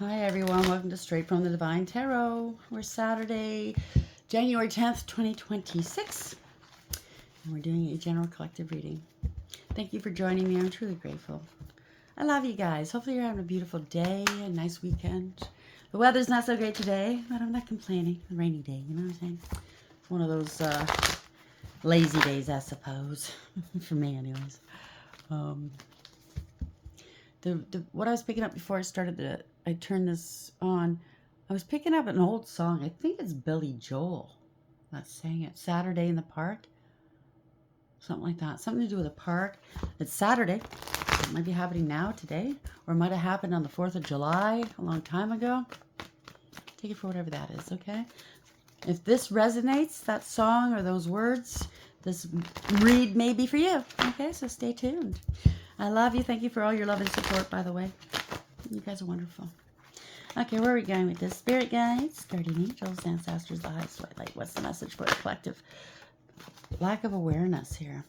Hi everyone, welcome to Straight from the Divine Tarot. We're Saturday, January 10th, 2026, and we're doing a general collective reading. Thank you for joining me. I'm truly grateful. I love you guys. Hopefully you're having a beautiful day, a nice weekend. The weather's not so great today, but I'm not complaining. A rainy day, you know what I'm saying? One of those lazy days, I suppose, for me anyways. What I was picking up before I turned this on, I was picking up an old song. I think it's Billy Joel that sang it. Saturday in the Park. Something like that. Something to do with a park. It's Saturday. It might be happening now, today. Or it might have happened on the 4th of July, a long time ago. Take it for whatever that is, okay? If this resonates, that song or those words, this read may be for you. Okay, so stay tuned. I love you. Thank you for all your love and support, by the way. You guys are wonderful. Okay, where are we going with this? Spirit guides, guardian angels, ancestors, the highest white light. What's the message for the collective? Lack of awareness here.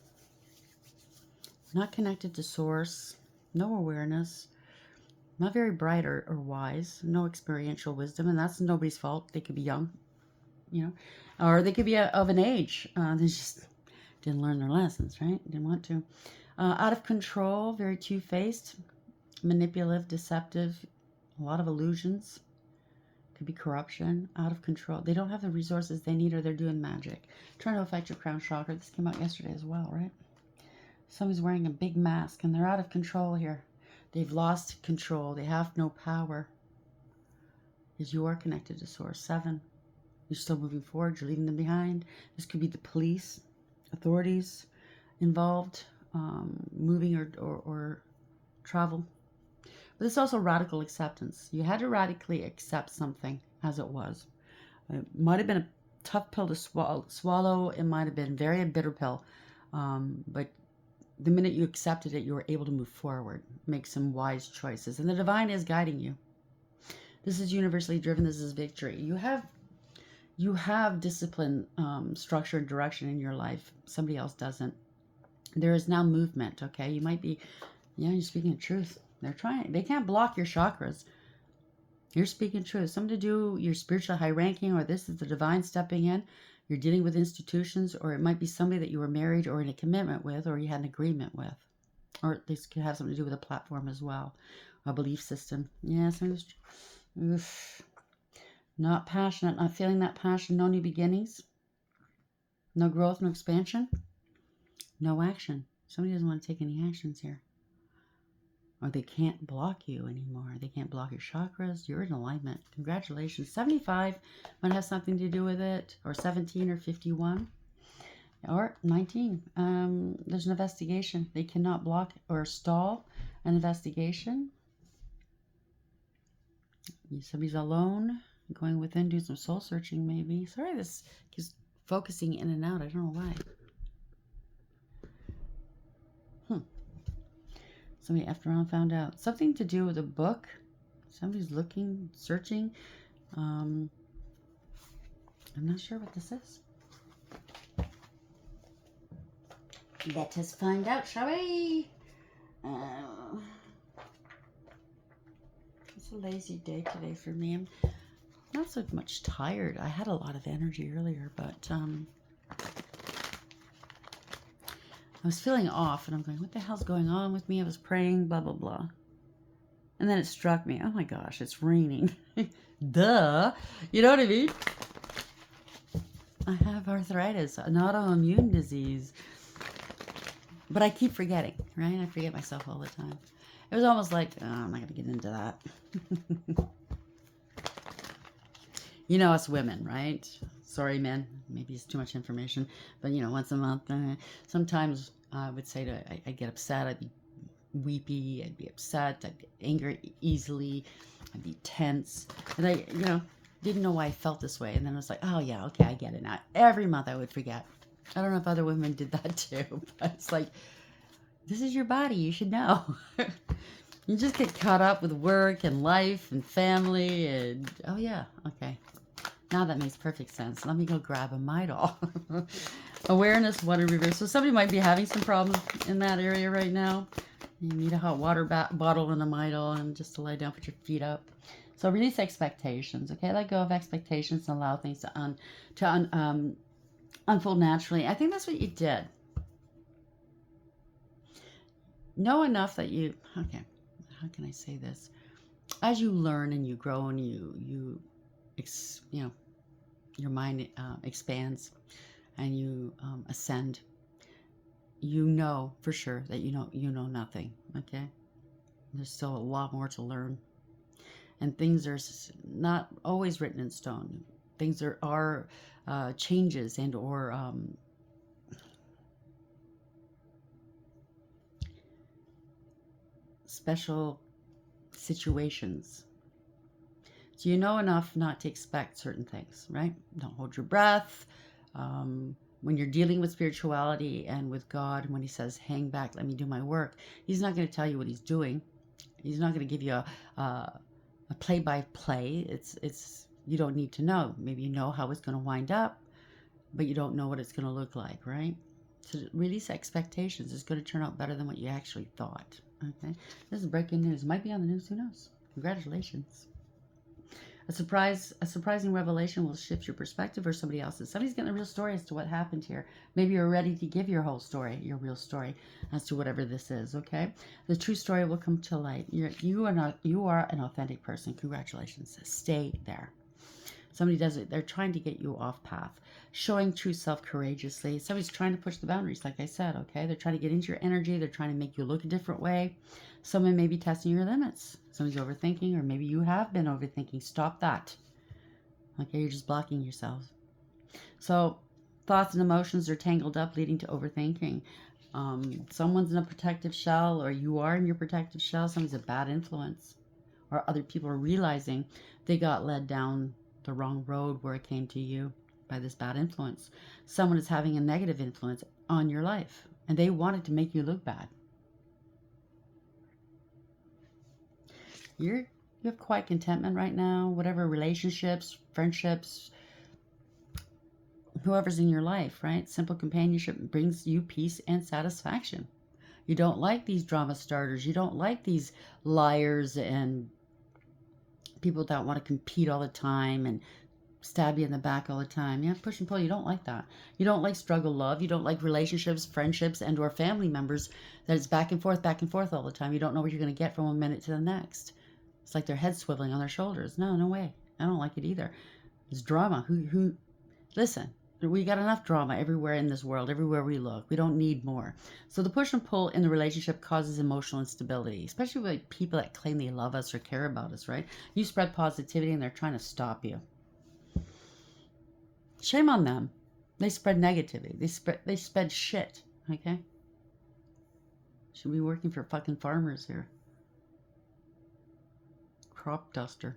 Not connected to source. No awareness. Not very bright or wise. No experiential wisdom. And that's nobody's fault. They could be young, you know. Or they could be of an age. They just didn't learn their lessons, right? Didn't want to. Out of control. Very two-faced. Manipulative, deceptive, a lot of illusions. Could be corruption, out of control. They don't have the resources they need, or they're doing magic. Trying to affect your crown chakra. This came out yesterday as well, right? Somebody's wearing a big mask, and they're out of control here. They've lost control. They have no power. Because you are connected to Source. 7. You're still moving forward. You're leaving them behind. This could be the police, authorities involved, moving or travel. But it's also radical acceptance. You had to radically accept something as it was. It might have been a tough pill to swallow. It might have been a very bitter pill. But the minute you accepted it, you were able to move forward, make some wise choices. And the divine is guiding you. This is universally driven. This is victory. You have discipline, structure, and direction in your life. Somebody else doesn't. There is now movement, okay? You might be, you're speaking the truth. They can't block your chakras. You're speaking truth. Something to do your spiritual high ranking, or this is the divine stepping in. You're dealing with institutions, or it might be somebody that you were married or in a commitment with, or you had an agreement with. Or this could have something to do with a platform as well. A belief system. Yeah, not passionate, not feeling that passion. No new beginnings. No growth, no expansion. No action. Somebody doesn't want to take any actions here. Or they can't block you anymore. They can't block your chakras. You're in alignment. Congratulations. 75 might have something to do with it. Or 17 or 51. Or 19. There's an investigation. They cannot block or stall an investigation. Somebody's alone. Going within, doing some soul searching maybe. Sorry, this is focusing in and out. I don't know why. Somebody after around found out. Something to do with a book. Somebody's looking, searching. I'm not sure what this is. Let us find out, shall we? It's a lazy day today for me. I'm not so much tired. I had a lot of energy earlier, but I was feeling off, and I'm going, what the hell's going on with me? I was praying, blah, blah, blah. And then it struck me, oh my gosh, it's raining. Duh. You know what I mean? I have arthritis, an autoimmune disease. But I keep forgetting, right? I forget myself all the time. It was almost like, oh, I'm not going to get into that. You know us women, right? Sorry, men. Maybe it's too much information. But, once a month, sometimes I would say I'd get upset. I'd be weepy. I'd be upset. I'd get angry easily. I'd be tense. And I, didn't know why I felt this way. And then I was like, oh, yeah, okay, I get it now. Every month I would forget. I don't know if other women did that too. But it's like, this is your body. You should know. You just get caught up with work and life and family. And, oh, yeah, okay. Now that makes perfect sense. Let me go grab a Midol. Awareness, 1 in reverse. So somebody might be having some problems in that area right now. You need a hot water bottle and a Midol and just to lie down, put your feet up. So release expectations, okay? Let go of expectations and allow things to unfold naturally. I think that's what you did. Know enough that you, okay, how can I say this? As you learn and you grow and you know, your mind expands and you ascend, you know for sure that you know nothing, okay? There's still a lot more to learn. And things are not always written in stone. Things are changes and or special situations. So you know enough not to expect certain things, right? Don't hold your breath. When you're dealing with spirituality and with God, when He says, "Hang back, let me do my work," He's not going to tell you what He's doing. He's not going to give you a play-by-play. It's you don't need to know. Maybe you know how it's going to wind up, but you don't know what it's going to look like, right? So release expectations. It's going to turn out better than what you actually thought. Okay, this is breaking news. It might be on the news. Who knows? Congratulations. A surprising revelation will shift your perspective or somebody else's. Somebody's getting a real story as to what happened here. Maybe you're ready to give your whole story, your real story, as to whatever this is. Okay, the true story will come to light. You are an authentic person. Congratulations. Stay there. Somebody does it. They're trying to get you off path. Showing true self courageously. Somebody's trying to push the boundaries, like I said, okay? They're trying to get into your energy. They're trying to make you look a different way. Someone may be testing your limits. Somebody's overthinking, or maybe you have been overthinking. Stop that. Okay, you're just blocking yourself. So thoughts and emotions are tangled up, leading to overthinking. Someone's in a protective shell, or you are in your protective shell. Someone's a bad influence, or other people are realizing they got led down the wrong road where it came to you by this bad influence. Someone is having a negative influence on your life, and they wanted to make you look bad. You have quiet contentment right now. Whatever relationships, friendships, whoever's in your life, right? Simple companionship brings you peace and satisfaction. You don't like these drama starters. You don't like these liars and people that want to compete all the time and stab you in the back all the time. Yeah, push and pull. You don't like that. You don't like struggle love. You don't like relationships, friendships, and or family members that it's back and forth all the time. You don't know what you're going to get from one minute to the next. It's like their head swiveling on their shoulders. No way. I don't like it either. It's drama. Listen, we got enough drama everywhere in this world, everywhere we look. We don't need more. So the push and pull in the relationship causes emotional instability, especially with people that claim they love us or care about us, right? You spread positivity and they're trying to stop you. Shame on them. They spread negativity. They spread shit. Okay? Should be working for fucking farmers here. Crop duster.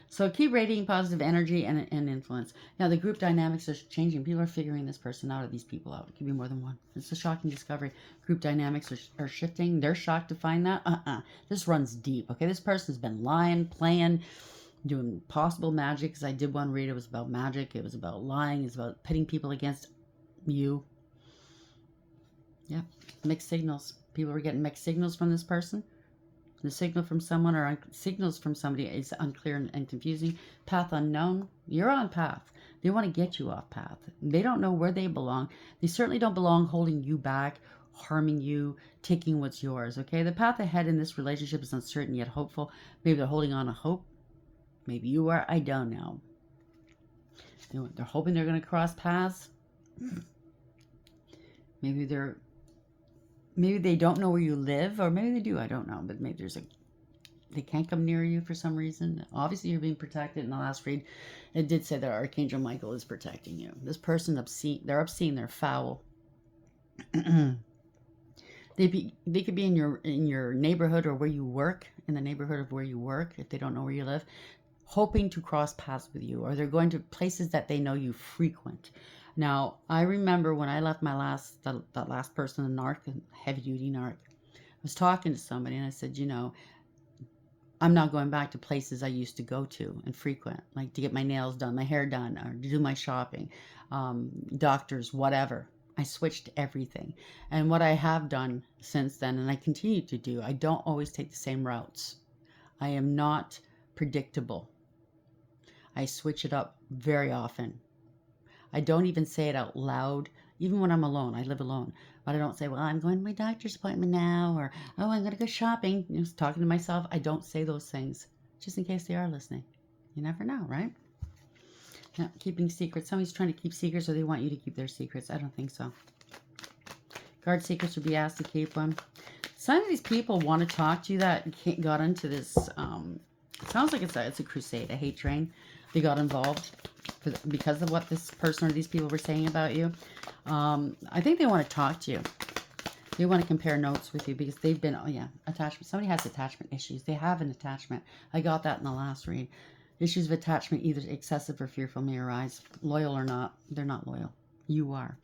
So keep radiating positive energy and influence. Now the group dynamics are changing. People are figuring this person out or these people out. It could be more than one. It's a shocking discovery. Group dynamics are shifting. They're shocked to find that. This runs deep. Okay, this person's been lying, playing, doing possible magic. Because I did one read. It was about magic. It was about lying. It was about pitting people against you. Yeah, mixed signals. People are getting mixed signals from this person. The signal from someone or signals from somebody is unclear and confusing. Path unknown. You're on path. They want to get you off path. They don't know where they belong. They certainly don't belong holding you back, harming you, taking what's yours. Okay, the path ahead in this relationship is uncertain yet hopeful. Maybe they're holding on to hope. Maybe you are. I don't know. They're hoping they're going to cross paths. Maybe they don't know where you live, or maybe they do. I don't know. But maybe they can't come near you for some reason. Obviously, you're being protected. In the last read, it did say that Archangel Michael is protecting you. This person obscene. They're obscene. They're foul. They could be in your neighborhood or where you work, in the neighborhood of where you work, if they don't know where you live, hoping to cross paths with you, or they're going to places that they know you frequent. Now, I remember when I left that last person, the Narc, heavy duty Narc, I was talking to somebody and I said, I'm not going back to places I used to go to and frequent, like to get my nails done, my hair done, or to do my shopping, doctors, whatever. I switched everything. And what I have done since then, and I continue to do, I don't always take the same routes. I am not predictable. I switch it up very often. I don't even say it out loud, even when I'm alone. I live alone. But I don't say, well, I'm going to my doctor's appointment now, or, oh, I'm going to go shopping. Just talking to myself. I don't say those things, just in case they are listening. You never know, right? Yeah, keeping secrets. Somebody's trying to keep secrets, or they want you to keep their secrets. I don't think so. Guard secrets would be asked to keep them. Some of these people want to talk to you that got into this. It sounds like it's a crusade, a hate train. They got involved because of what this person or these people were saying about you. I think they want to talk to you. They want to compare notes with you because they've been, oh yeah, attachment. Somebody has attachment issues. They have an attachment. I got that in the last read. Issues of attachment, either excessive or fearful, may arise. Loyal or not, they're not loyal. You are.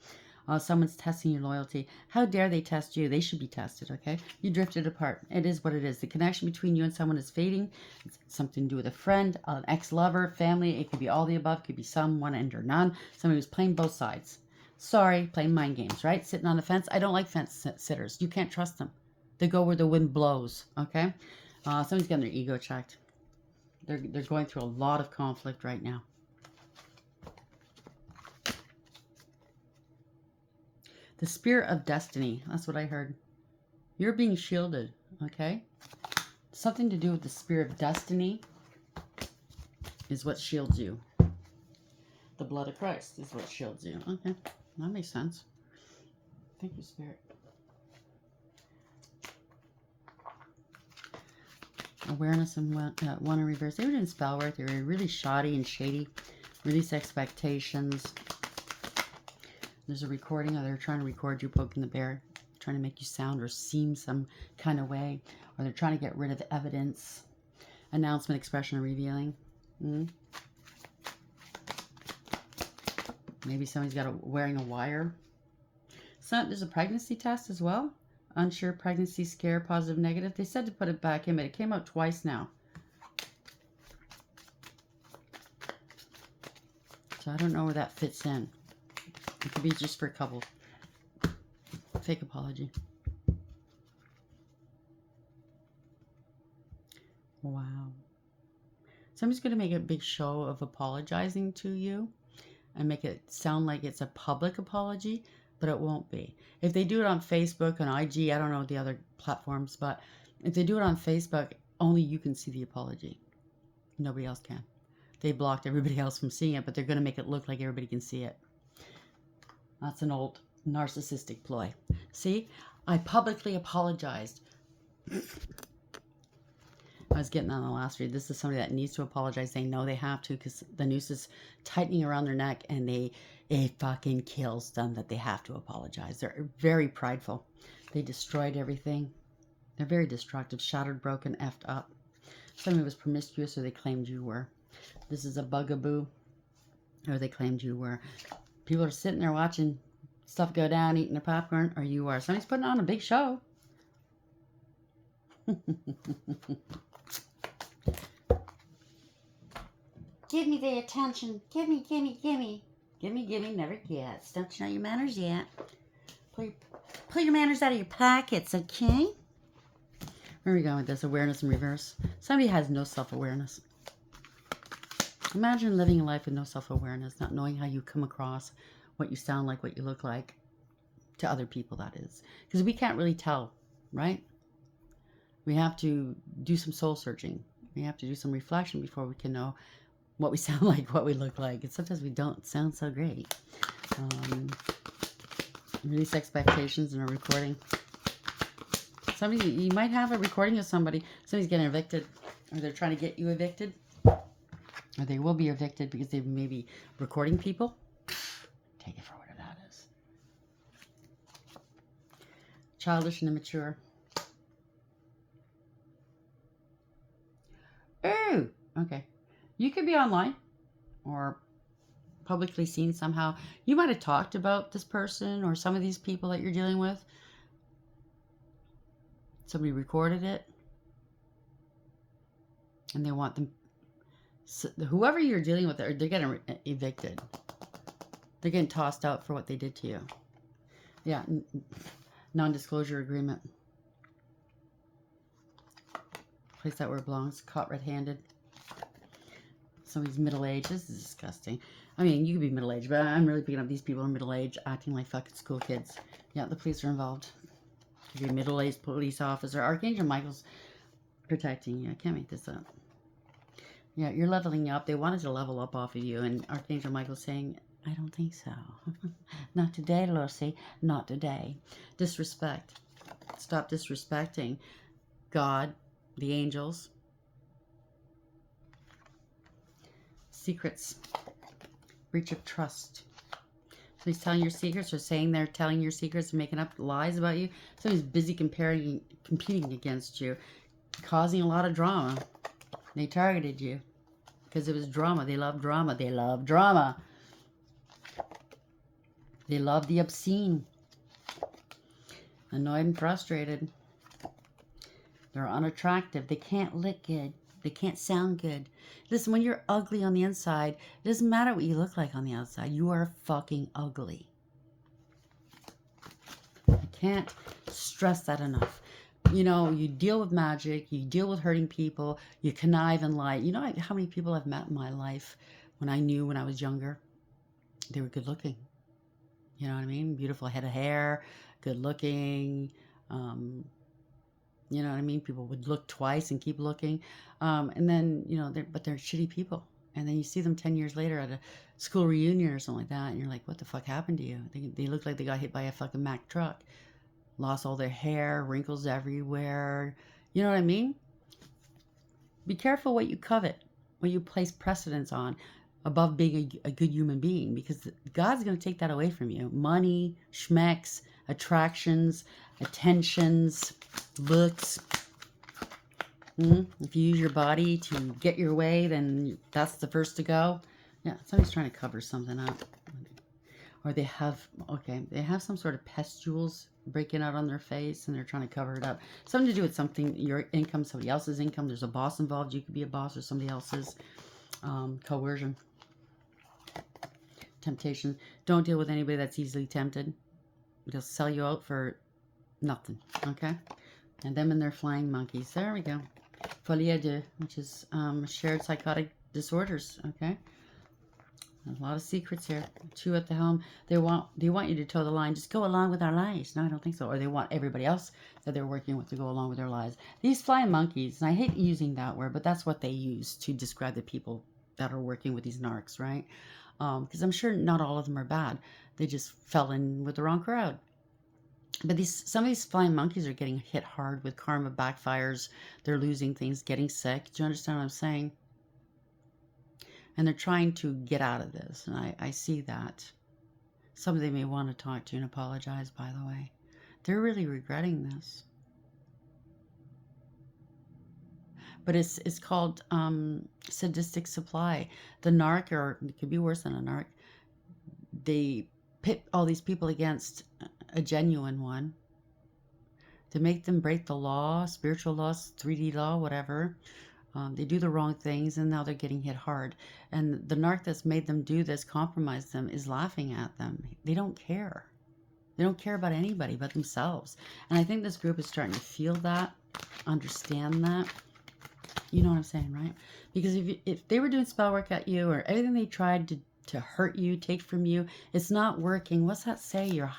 Someone's testing your loyalty. How dare they test you? They should be tested, okay? You drifted apart. It is what it is. The connection between you and someone is fading. It's something to do with a friend, an ex-lover, family. It could be all the above. It could be some, one end or none. Somebody who's playing both sides. Sorry, playing mind games, right? Sitting on the fence. I don't like fence sitters. You can't trust them. They go where the wind blows, okay? Somebody's getting their ego checked. They're going through a lot of conflict right now. The spirit of destiny. That's what I heard. You're being shielded, okay? Something to do with the spirit of destiny is what shields you. The blood of Christ is what shields you. Okay, that makes sense. Thank you, Spirit. Awareness and one in reverse. They were doing spell work. They were really shoddy and shady. Release expectations. There's a recording, or they're trying to record you poking the bear, trying to make you sound or seem some kind of way, or they're trying to get rid of evidence. Announcement, expression, or revealing. Maybe somebody's wearing a wire. So there's a pregnancy test as well. Unsure, pregnancy scare, positive, negative. They said to put it back in, but it came out twice now. So I don't know where that fits in. It could be just for a couple. Fake apology. Wow. Somebody's going to make a big show of apologizing to you and make it sound like it's a public apology, but it won't be. If they do it on Facebook and IG, I don't know the other platforms, but if they do it on Facebook, only you can see the apology. Nobody else can. They blocked everybody else from seeing it, but they're going to make it look like everybody can see it. That's an old narcissistic ploy. See, I publicly apologized. I was getting on the last read. This is somebody that needs to apologize. They know they have to because the noose is tightening around their neck, and it fucking kills them that they have to apologize. They're very prideful. They destroyed everything. They're very destructive, shattered, broken, effed up. Somebody was promiscuous, or they claimed you were. This is a bugaboo, or they claimed you were. People are sitting there watching stuff go down, eating their popcorn, or you are. Somebody's putting on a big show. Give me the attention. Give me, give me, give me. Give me, give me, never gets. Don't you know your manners yet? Pull your manners out of your pockets, okay? Where are we going with this? Awareness in reverse. Somebody has no self-awareness. Imagine living a life with no self-awareness, not knowing how you come across, what you sound like, what you look like, to other people, that is. Because we can't really tell, right? We have to do some soul searching. We have to do some reflection before we can know what we sound like, what we look like. And sometimes we don't sound so great. Release expectations in a recording. You might have a recording of somebody's getting evicted, or they're trying to get you evicted. Or they will be evicted because they may be recording people. Take it for what that is. Childish and immature. Ooh, okay. You could be online or publicly seen somehow. You might have talked about this person or some of these people that you're dealing with. Somebody recorded it. And they want them... So whoever you're dealing with, they're getting evicted. They're getting tossed out for what they did to you. Yeah, non-disclosure agreement. Place that where it belongs. Caught red-handed. Somebody's middle-aged. This is disgusting. I mean, you could be middle-aged, but I'm really picking up these people are middle-aged, acting like fucking school kids. Yeah, the police are involved. Could be a middle-aged police officer. Archangel Michael's protecting you. I can't make this up. Yeah, you're leveling up. They wanted to level up off of you, and Archangel Michael's saying, I don't think so. Not today, Lucy. Not today. Disrespect. Stop disrespecting God, the angels. Secrets. Breach of trust. Somebody's telling your secrets or saying they're telling your secrets and making up lies about you. Somebody's busy competing against you, causing a lot of drama. They targeted you because it was drama. They love drama. They love drama. They love the obscene. Annoyed and frustrated. They're unattractive. They can't look good. They can't sound good. Listen, when you're ugly on the inside, it doesn't matter what you look like on the outside. You are fucking ugly. I can't stress that enough. You know, you deal with magic. You deal with hurting people. You connive and lie. You know how many people I've met in my life when I was younger? They were good looking. You know what I mean? Beautiful head of hair, good looking. You know what I mean? People would look twice and keep looking. And then, you know, they're shitty people. And then you see them 10 years later at a school reunion or something like that. And you're like, what the fuck happened to you? They look like they got hit by a fucking Mack truck. Lost all their hair, wrinkles everywhere. You know what I mean? Be careful what you covet, what you place precedence on above being a good human being. Because God's going to take that away from you. Money, schmecks, attractions, attentions, looks. If you use your body to get your way, then that's the first to go. Yeah, somebody's trying to cover something up. Or they have some sort of pustules breaking out on their face and they're trying to cover it up. Something to do with something, your income, somebody else's income. There's a boss involved. You could be a boss or somebody else's. Coercion. Temptation. Don't deal with anybody that's easily tempted. They'll sell you out for nothing, okay? And them and their flying monkeys. There we go. Folie à deux, which is shared psychotic disorders, okay? A lot of secrets here. Two at the helm. They want you to toe the line. Just go along with our lies. No, I don't think so. Or they want everybody else that they're working with to go along with their lies. These flying monkeys, and I hate using that word, but that's what they use to describe the people that are working with these narcs, right? Because I'm sure not all of them are bad. They just fell in with the wrong crowd. But some of these flying monkeys are getting hit hard with karma backfires. They're losing things, getting sick. Do you understand what I'm saying? And they're trying to get out of this. And I see that. Somebody may want to talk to and apologize, by the way. They're really regretting this. But it's called sadistic supply. The narc, or it could be worse than a narc, they pit all these people against a genuine one to make them break the law, spiritual laws, 3D law, whatever. They do the wrong things and now they're getting hit hard. And the narc that's made them do this, compromise them, is laughing at them. They don't care. They don't care about anybody but themselves. And I think this group is starting to feel that, understand that. You know what I'm saying, right? Because if they were doing spell work at you or everything they tried to hurt you, take from you, it's not working. What's that say? You're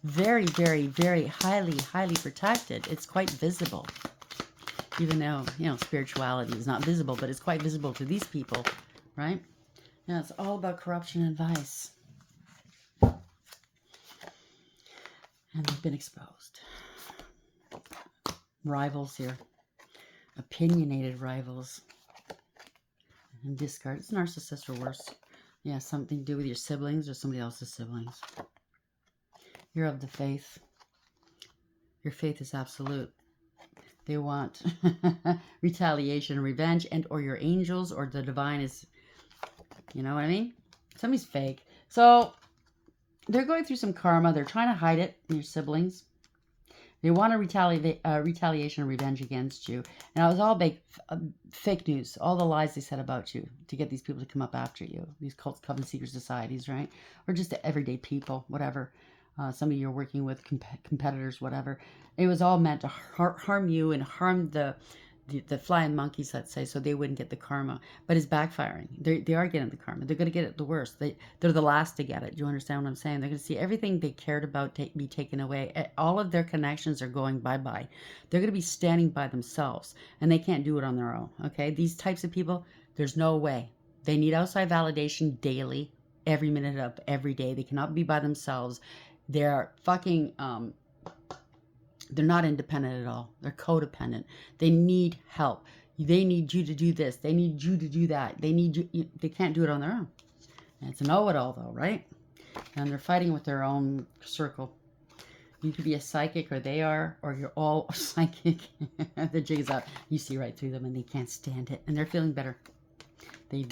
very, very, very highly protected. It's quite visible. Even though, you know, spirituality is not visible, but it's quite visible to these people, right? Yeah, it's all about corruption and vice. And they've been exposed. Rivals here. Opinionated rivals. And discard. It's narcissist or worse. Yeah, something to do with your siblings or somebody else's siblings. You're of the faith. Your faith is absolute. They want retaliation, revenge, and or your angels or the divine is, you know what I mean? Somebody's fake. So they're going through some karma. They're trying to hide it, your siblings. They want to retaliation and revenge against you. And it was all fake news. All the lies they said about you to get these people to come up after you. These cults, coven, secret societies, right? Or just the everyday people, whatever. somebody you're working with, competitors, whatever. It was all meant to harm you and harm the flying monkeys, let's say, so they wouldn't get the karma. But it's backfiring. They are getting the karma. They're going to get it the worst. They're the last to get it. Do you understand what I'm saying? They're going to see everything they cared about be taken away. All of their connections are going bye-bye. They're going to be standing by themselves, and they can't do it on their own, okay? These types of people, there's no way. They need outside validation daily, every minute of every day. They cannot be by themselves. They're fucking... they're not independent at all. They're codependent. They need help. They need you to do this. They need you to do that. They need you. They can't do it on their own. And it's a know-it-all, though, right? And they're fighting with their own circle. You could be a psychic, or they are, or you're all psychic. The jig's up. You see right through them, and they can't stand it. And they're feeling better. They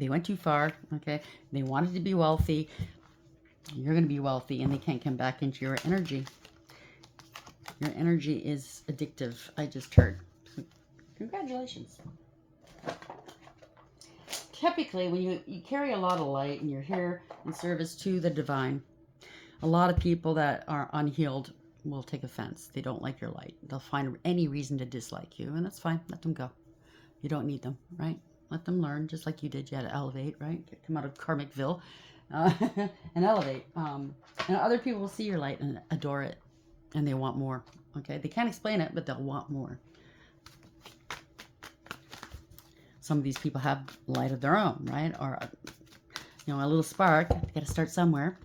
went too far. Okay, they wanted to be wealthy. You're going to be wealthy, and they can't come back into your energy. Your energy is addictive, I just heard. Congratulations. Typically, when you carry a lot of light and you're here in service to the divine, a lot of people that are unhealed will take offense. They don't like your light. They'll find any reason to dislike you, and that's fine. Let them go. You don't need them, right? Let them learn, just like you did. You had to elevate, right? Come out of Karmicville and elevate. And other people will see your light and adore it. And they want more, okay? They can't explain it, but they'll want more. Some of these people have light of their own, right? Or, a little spark. They got to start somewhere.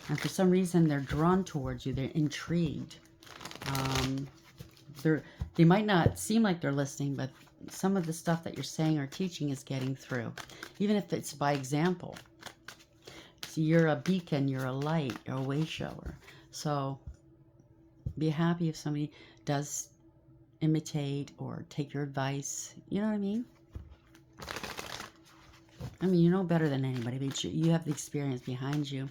And for some reason, they're drawn towards you. They're intrigued. They might not seem like they're listening, but some of the stuff that you're saying or teaching is getting through, even if it's by example. See, you're a beacon. You're a light. You're a way shower. So... be happy if somebody does imitate or take your advice. You know what I mean? I mean, you know better than anybody, but you have the experience behind you.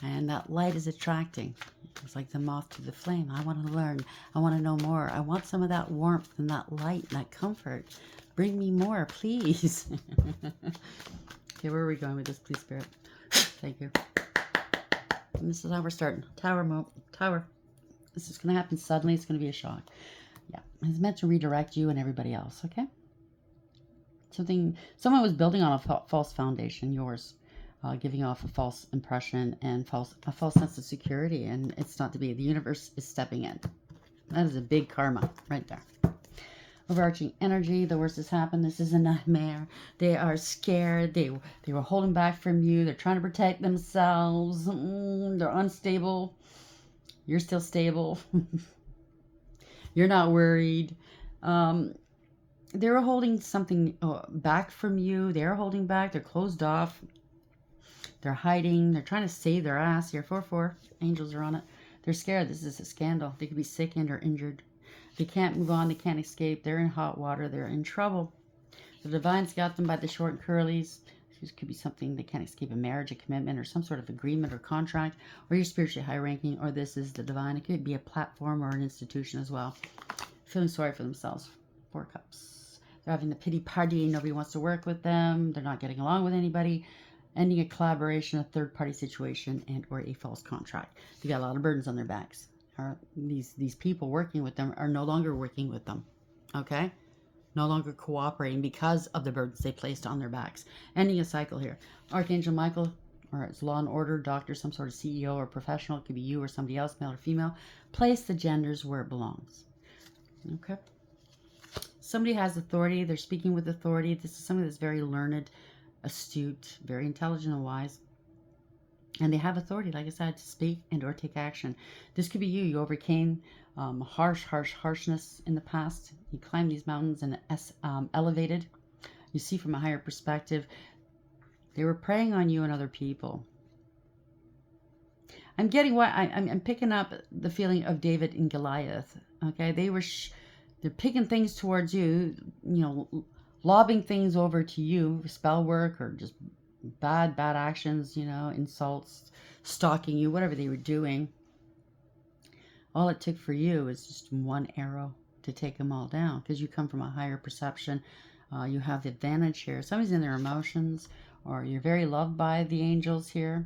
And that light is attracting. It's like the moth to the flame. I want to learn. I want to know more. I want some of that warmth and that light and that comfort. Bring me more, please. Okay, where are we going with this, please, Spirit? Thank you. And this is how we're starting. Tower. This is going to happen suddenly. It's going to be a shock. Yeah. It's meant to redirect you and everybody else, okay? Someone was building on a false foundation, yours, giving off a false impression and a false sense of security, and it's not to be. The universe is stepping in. That is a big karma right there. Overarching energy, the worst has happened. This is a nightmare. They are scared. They were holding back from you. They're trying to protect themselves. They're unstable. You're still stable. You're not worried. They were holding something back from you. They're holding back. They're closed off. They're hiding. They're trying to save their ass here. 4-4. Angels are on it. They're scared. This is a scandal. They could be sickened or injured. They can't move on. They can't escape. They're in hot water. They're in trouble. The divine's got them by the short and curlies. This could be something they can't escape, a marriage, a commitment, or some sort of agreement or contract, or you're spiritually high ranking, or this is the divine. It could be a platform or an institution as well. Feeling sorry for themselves. 4 cups. They're having the pity party. Nobody wants to work with them. They're not getting along with anybody. Ending a collaboration, a third-party situation, and or a false contract. They got a lot of burdens on their backs. These people working with them are no longer working with them. Okay? No longer cooperating because of the burdens they placed on their backs. Ending a cycle here. Archangel Michael, or it's law and order, doctor, some sort of CEO or professional. It could be you or somebody else, male or female. Place the genders where it belongs. Okay? Somebody has authority. They're speaking with authority. This is somebody that's very learned, astute, very intelligent and wise. And they have authority, like I said, to speak and or take action. This could be you. You overcame harshness in the past. You climbed these mountains and elevated. You see from a higher perspective. They were preying on you and other people. I'm getting what I'm picking up the feeling of David and Goliath. Okay, they're picking things towards you. Lobbing things over to you, spell work or just bad actions, insults, stalking you, whatever they were doing. All it took for you is just one arrow to take them all down, because you come from a higher perception. You have the advantage here. Somebody's in their emotions, or you're very loved by the angels here.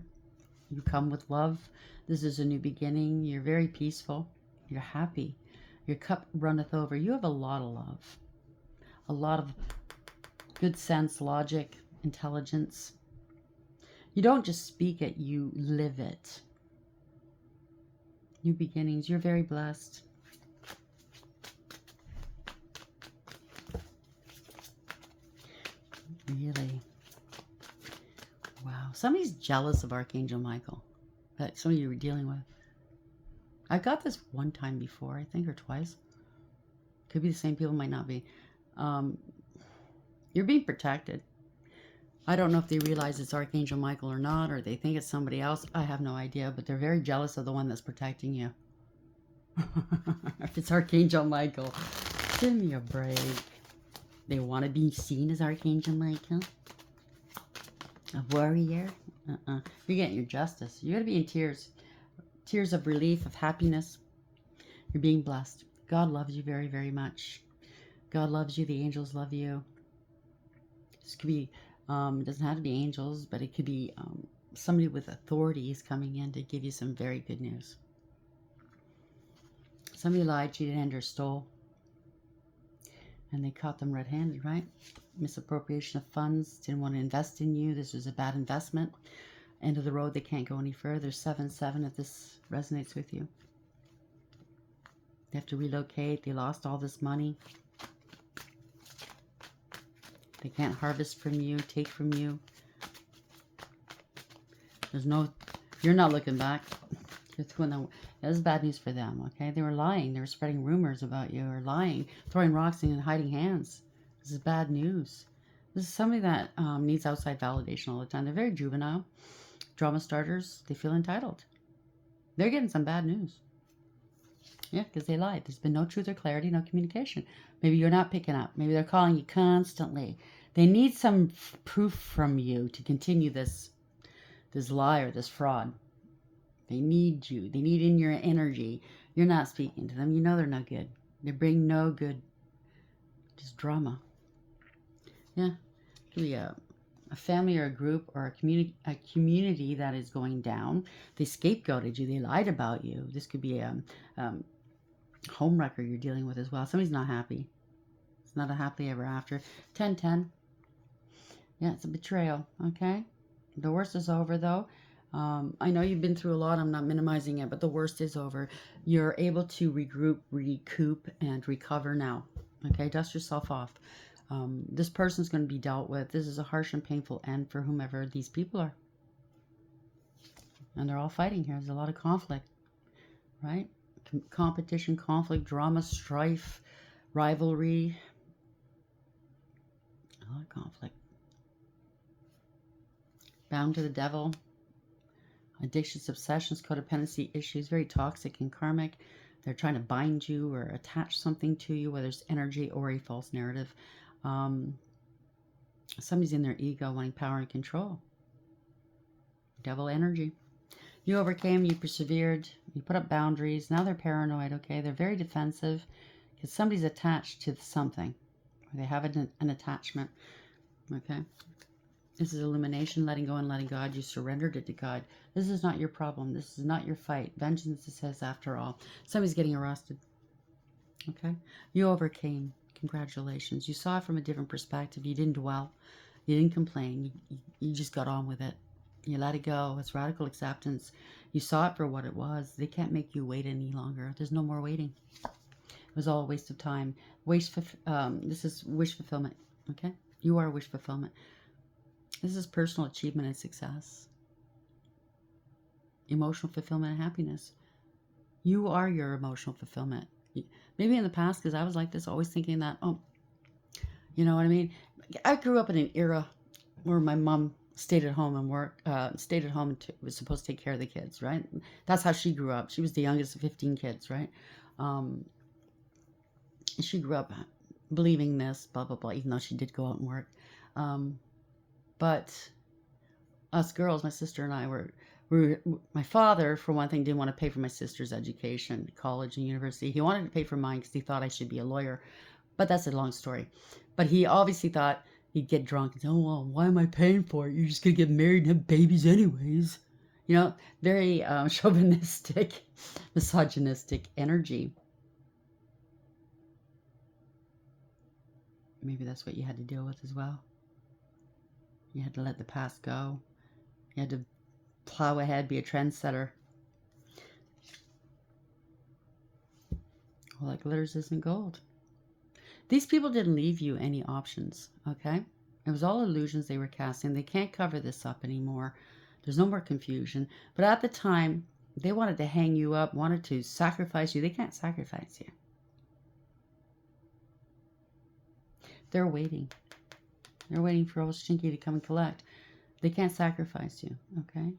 You come with love. This is a new beginning. You're very peaceful. You're happy. Your cup runneth over. You have a lot of love, a lot of good sense, logic, intelligence. You don't just speak it, you live it. New beginnings. You're very blessed. Really. Wow. Somebody's jealous of Archangel Michael that some of you were dealing with. I got this one time before, I think, or twice. Could be the same people, might not be. You're being protected. I don't know if they realize it's Archangel Michael or not, or they think it's somebody else. I have no idea, but they're very jealous of the one that's protecting you. If it's Archangel Michael, give me a break. They want to be seen as Archangel Michael. A warrior. You're getting your justice. You're going to be in tears. Tears of relief, of happiness. You're being blessed. God loves you very, very much. God loves you. The angels love you. This could be, it doesn't have to be angels, but it could be somebody with authority is coming in to give you some very good news. Somebody lied, cheated, and or stole. And they caught them red-handed, right? Misappropriation of funds, didn't want to invest in you. This was a bad investment. End of the road, they can't go any further. 7-7, if this resonates with you. They have to relocate. They lost all this money. They can't harvest from you, take from you. There's no, you're not looking back. That was bad news for them, okay? They were lying. They were spreading rumors about you, or lying, throwing rocks and hiding hands. This is bad news. This is somebody that needs outside validation all the time. They're very juvenile. Drama starters, they feel entitled. They're getting some bad news. Yeah, because they lied. There's been no truth or clarity, no communication. Maybe you're not picking up. Maybe they're calling you constantly. They need some proof from you to continue this lie or this fraud. They need you. They need in your energy. You're not speaking to them. You know they're not good. They bring no good, just drama. Yeah, it could be a family or a group or a community that is going down. They scapegoated you. They lied about you. This could be a home wrecker you're dealing with as well. Somebody's not happy. It's not a happily ever after. 10-10. Yeah, it's a betrayal. Okay, the worst is over though. I know you've been through a lot. I'm not minimizing it, but the worst is over. You're able to regroup, recoup, and recover now. Okay, dust yourself off. This person's going to be dealt with. This is a harsh and painful end for whomever these people are. And they're all fighting here. There's a lot of conflict, right? Competition, conflict, drama, strife, rivalry. A lot of conflict. Bound to the devil. Addictions, obsessions, codependency issues, very toxic and karmic. They're trying to bind you or attach something to you, whether it's energy or a false narrative. Somebody's in their ego wanting power and control. Devil energy. You overcame, you persevered, you put up boundaries. Now they're paranoid, okay? They're very defensive because somebody's attached to something. Or they have an attachment, okay? This is illumination, letting go and letting God. You surrendered it to God. This is not your problem. This is not your fight. Vengeance is his after all. Somebody's getting arrested. Okay? You overcame. Congratulations. You saw it from a different perspective. You didn't dwell. You didn't complain. You just got on with it. You let it go. It's radical acceptance. You saw it for what it was. They can't make you wait any longer. There's no more waiting. It was all a waste of time. This is wish fulfillment. Okay? You are wish fulfillment. This is personal achievement and success. Emotional fulfillment and happiness. You are your emotional fulfillment. Maybe in the past, because I was like this, always thinking that, oh, you know what I mean? I grew up in an era where my mom stayed at home and was supposed to take care of the kids, right? That's how she grew up. She was the youngest of 15 kids, right? She grew up believing this, blah, blah, blah, even though she did go out and work. But us girls, my sister and I my father, for one thing, didn't want to pay for my sister's education, college and university. He wanted to pay for mine because he thought I should be a lawyer. But that's a long story. But he obviously thought he'd get drunk and say, oh, well, why am I paying for it? You're just going to get married and have babies anyways. You know, very chauvinistic, misogynistic energy. Maybe that's what you had to deal with as well. You had to let the past go. You had to plow ahead, be a trendsetter. Well, like glitters isn't gold. These people didn't leave you any options, okay? It was all illusions they were casting. They can't cover this up anymore. There's no more confusion. But at the time, they wanted to hang you up, wanted to sacrifice you. They can't sacrifice you. They're waiting. They're waiting for old Stinky to come and collect. They can't sacrifice you, okay?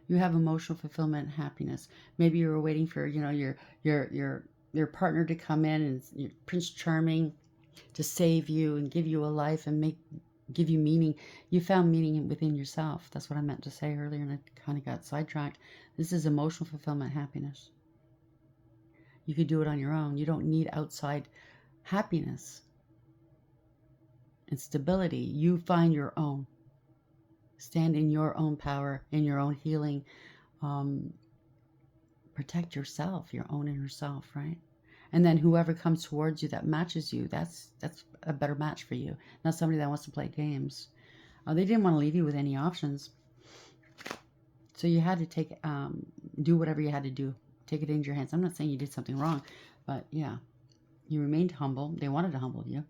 You have emotional fulfillment and happiness. Maybe you were waiting for, you know, your partner to come in and your Prince Charming to save you and give you a life and give you meaning. You found meaning within yourself. That's what I meant to say earlier, and I kind of got sidetracked. This is emotional fulfillment, happiness. You could do it on your own. You don't need outside happiness and stability. You find your own. Stand in your own power, in your own healing. Protect yourself, your own inner self, right? And then whoever comes towards you that matches you, that's a better match for you. Not somebody that wants to play games. They didn't want to leave you with any options. So you had to do whatever you had to do. Take it into your hands. I'm not saying you did something wrong, but yeah, you remained humble. They wanted to humble you.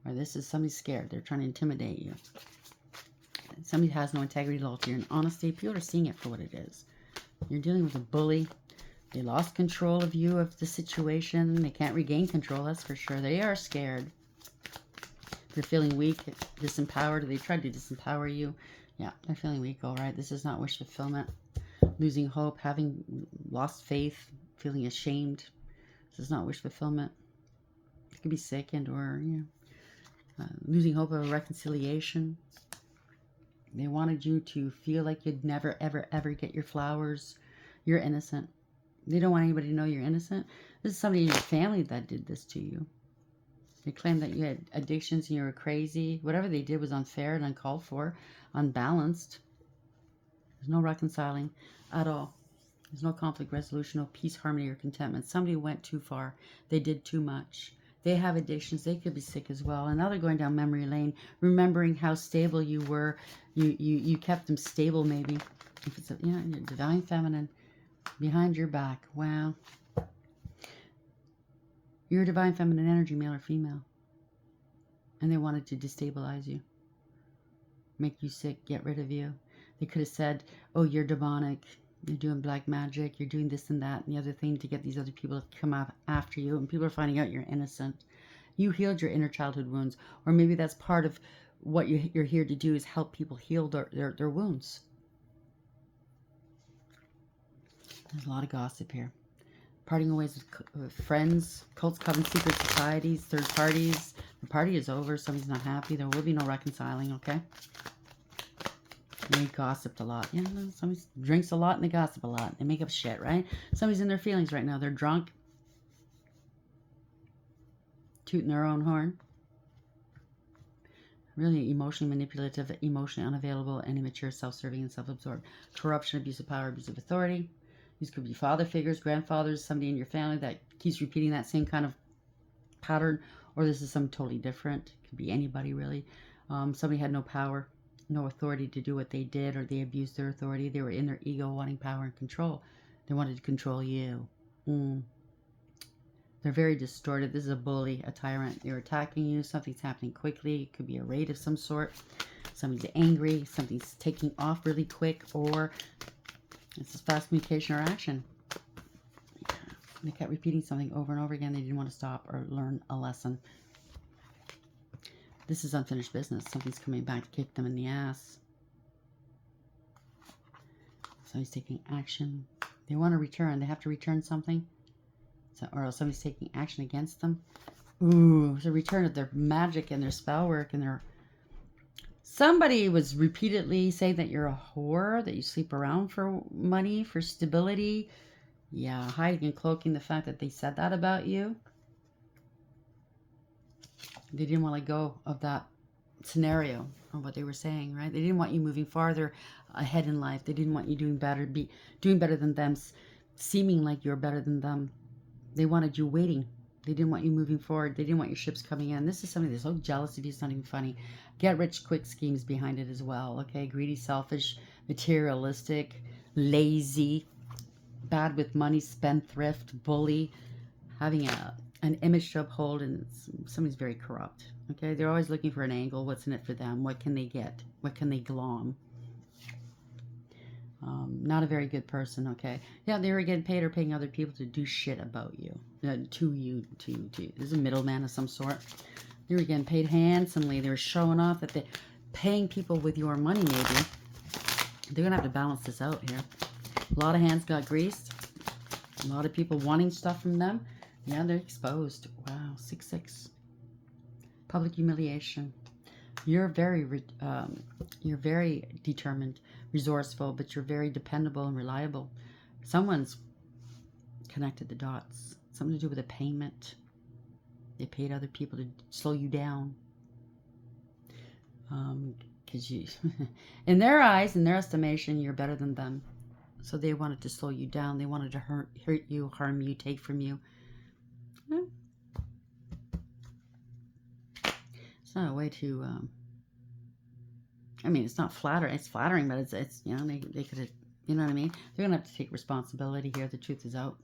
Or this is somebody scared. They're trying to intimidate you. Somebody has no integrity, loyalty, and honesty. People are seeing it for what it is. You're dealing with a bully. They lost control of you, of the situation. They can't regain control, that's for sure. They are scared. They're feeling weak, disempowered. They tried to disempower you. Yeah, they're feeling weak, all right. This is not wish fulfillment. Losing hope, having lost faith, feeling ashamed. This is not wish fulfillment. It could be sick and or, losing hope of a reconciliation. They wanted you to feel like you'd never, ever, ever get your flowers. You're innocent. They don't want anybody to know you're innocent. This is somebody in your family that did this to you. They claimed that you had addictions and you were crazy. Whatever they did was unfair and uncalled for, unbalanced. There's no reconciling at all. There's no conflict resolution, no peace, harmony, or contentment. Somebody went too far. They did too much. They have addictions. They could be sick as well. And now they're going down memory lane, remembering how stable you were. You kept them stable, maybe. If it's your divine feminine behind your back. Wow. You're a divine feminine energy, male or female. And they wanted to destabilize you, make you sick, get rid of you. They could have said, oh, you're demonic. You're doing black magic. You're doing this and that and the other thing to get these other people to come up after you. And people are finding out you're innocent. You healed your inner childhood wounds. Or maybe that's part of what you're here to do, is help people heal their wounds. There's a lot of gossip here. Parting ways with friends, cults, covens, secret societies, third parties. The party is over. Somebody's not happy. There will be no reconciling, okay? They gossiped a lot. Yeah, somebody drinks a lot and they gossip a lot. They make up shit, right? Somebody's in their feelings right now. They're drunk. Tooting their own horn. Really emotionally manipulative, emotionally unavailable, and immature, self-serving, and self-absorbed. Corruption, abuse of power, abuse of authority. These could be father figures, grandfathers, somebody in your family that keeps repeating that same kind of pattern, or this is something totally different. It could be anybody, really. Somebody had no power, no authority to do what they did, or they abused their authority. They were in their ego, wanting power and control. They wanted to control you. They're very distorted. This is a bully, a tyrant. They're attacking you. Something's happening quickly. It could be a raid of some sort. Somebody's angry. Something's taking off really quick, or this is fast communication or action. They kept repeating something over and over again. They didn't want to stop or learn a lesson. This is unfinished business. Something's coming back to kick them in the ass. Somebody's taking action. They want to return. They have to return something. Or else somebody's taking action against them. Ooh, it's a return of their magic and their spell work and their... Somebody was repeatedly saying that you're a whore, that you sleep around for money, for stability. Yeah, hiding and cloaking the fact that they said that about you. They didn't want to let go of that scenario or what they were saying, right? They didn't want you moving farther ahead in life. They didn't want you doing better than them, seeming like you're better than them. They wanted you waiting. They didn't want you moving forward. They didn't want your ships coming in. This is somebody that's so jealous of you, it's not even funny. Get rich quick schemes behind it as well. Okay, greedy, selfish, materialistic, lazy, bad with money, spendthrift, bully, having an image to uphold, and somebody's very corrupt. Okay, they're always looking for an angle. What's in it for them? What can they get? What can they glom? Not a very good person. Okay, yeah, they were getting paid or paying other people to do shit about you, to you. There's a middleman of some sort. They were getting paid handsomely. They were showing off that they're paying people with your money. Maybe they're gonna have to balance this out here. A lot of hands got greased. A lot of people wanting stuff from them. Yeah, they're exposed. Wow, 6-6. Public humiliation. You're very determined, resourceful, but you're very dependable and reliable. Someone's connected the dots. Something to do with a payment. They paid other people to slow you down. Because you, in their eyes, in their estimation, you're better than them. So they wanted to slow you down. They wanted to hurt you, harm you, take from you. It's not a way to, I mean, it's not flattering. It's flattering, but it's you know, they could have, you know what I mean? They're going to have to take responsibility here. The truth is out.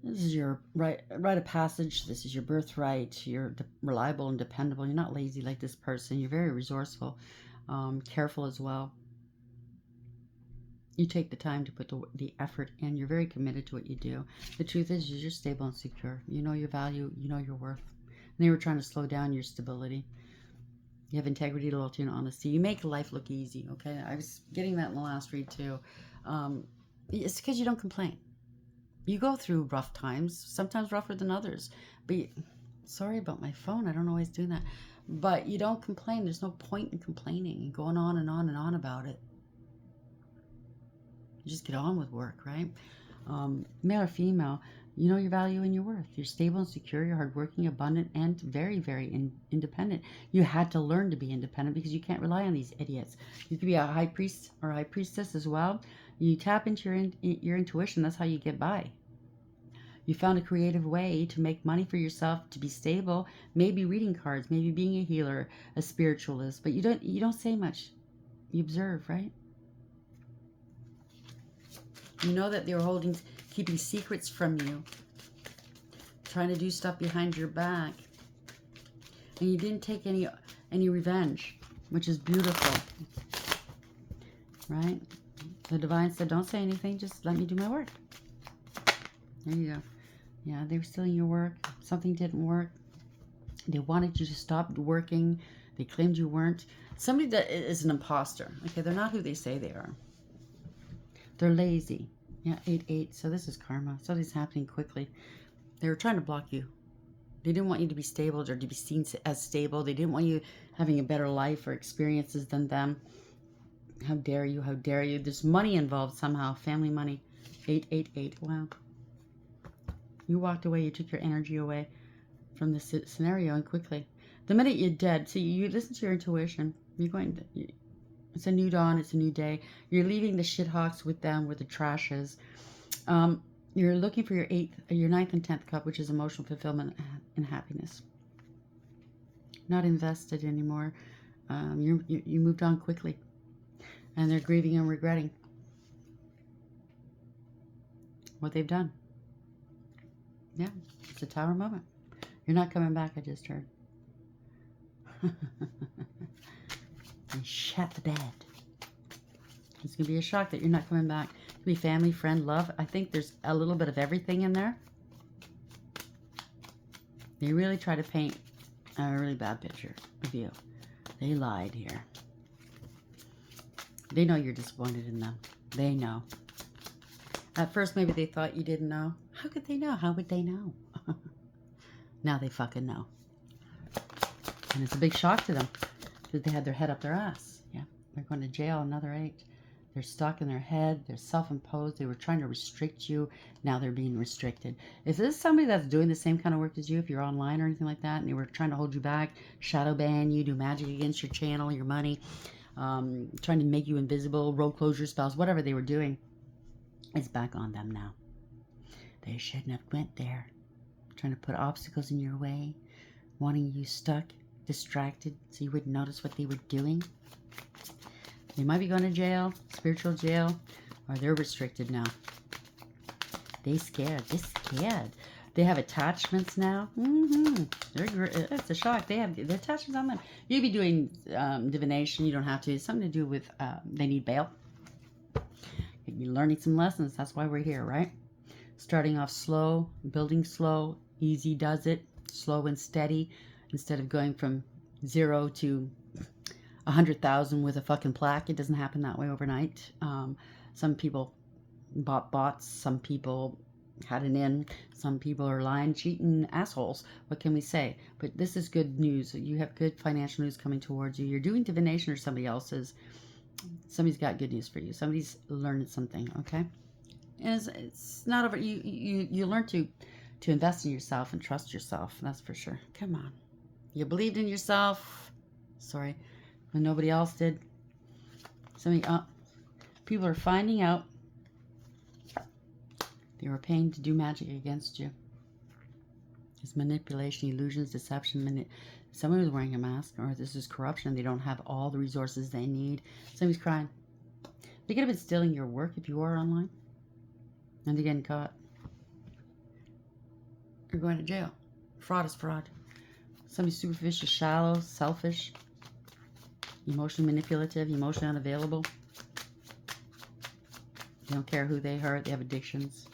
This is your rite of passage. This is your birthright. You're reliable and dependable. You're not lazy like this person. You're very resourceful, careful as well. You take the time to put the effort in. You're very committed to what you do. The truth is you're stable and secure. You know your value. You know your worth. And they were trying to slow down your stability. You have integrity, loyalty, and honesty. You make life look easy, okay? I was getting that in the last read, too. It's because you don't complain. You go through rough times, sometimes rougher than others. But sorry about my phone. I don't always do that. But you don't complain. There's no point in complaining and going on and on and on about it. You just get on with work, right? Male or female, you know your value and your worth. You're stable and secure. You're hardworking, abundant, and very, very independent. You had to learn to be independent because you can't rely on these idiots. You could be a high priest or high priestess as well. You tap into your intuition. That's how you get by. You found a creative way to make money for yourself, to be stable. Maybe reading cards, maybe being a healer, a spiritualist. But you don't say much. You observe, right? You know that they're keeping secrets from you, trying to do stuff behind your back, and you didn't take any revenge, which is beautiful, right? The divine said, "Don't say anything. Just let me do my work." There you go. Yeah, they were stealing your work. Something didn't work. They wanted you to stop working. They claimed you weren't. Somebody that is an imposter. Okay, they're not who they say they are. They're lazy. Yeah, 8-8. So this is karma. Something's happening quickly. They were trying to block you. They didn't want you to be stable or to be seen as stable. They didn't want you having a better life or experiences than them. How dare you? How dare you? There's money involved somehow. Family money. 8-8-8. Wow. You walked away. You took your energy away from this scenario, and quickly. The minute you're dead, see, you listen to your intuition. You're going to... It's a new dawn. It's a new day. You're leaving the shithawks with them, where the trash is. You're looking for your 9th and 10th cup, which is emotional fulfillment and happiness. Not invested anymore. You moved on quickly, and they're grieving and regretting what they've done. Yeah, it's a tower moment. You're not coming back. I just heard. And shut the bed. It's going to be a shock that you're not coming back. It could be family, friend, love. I think there's a little bit of everything in there. They really try to paint a really bad picture of you. They lied here. They know you're disappointed in them. They know. At first, maybe they thought you didn't know. How could they know? How would they know? Now they fucking know. And it's a big shock to them. They had their head up their ass. Yeah, they're going to jail. Another 8. They're stuck in their head. They're self-imposed. They were trying to restrict you. Now they're being restricted. If this is somebody that's doing the same kind of work as you, if you're online or anything like that, and they were trying to hold you back, shadow ban you, do magic against your channel, your money, trying to make you invisible, road closure spells, whatever they were doing, it's back on them now. They shouldn't have went there. Trying to put obstacles in your way, wanting you stuck, distracted, so you wouldn't notice what they were doing. They might be going to jail, spiritual jail, or they're restricted now. They scared. They're scared. They have attachments now. It's a shock. They have the attachments on them. You'd be doing divination. You don't have to. It's something to do with they need bail. You'd be learning some lessons. That's why we're here, right? Starting off slow, building slow. Easy does it. Slow and steady. Instead of going from 0 to 100,000 with a fucking plaque. It doesn't happen that way overnight. Some people bought bots. Some people had an in. Some people are lying, cheating, assholes. What can we say? But this is good news. You have good financial news coming towards you. You're doing divination or somebody else's. Somebody's got good news for you. Somebody's learned something, okay? And it's not over. You learn to invest in yourself and trust yourself. That's for sure. Come on. You believed in yourself. Sorry. When nobody else did. People are finding out they were paying to do magic against you. It's manipulation, illusions, deception. Somebody was wearing a mask, or this is corruption. They don't have all the resources they need. Somebody's crying. They could have been stealing your work if you are online. And they're getting caught. You're going to jail. Fraud is fraud. Somebody's superficial, shallow, selfish. Emotionally manipulative, emotionally unavailable. They don't care who they hurt. They have addictions.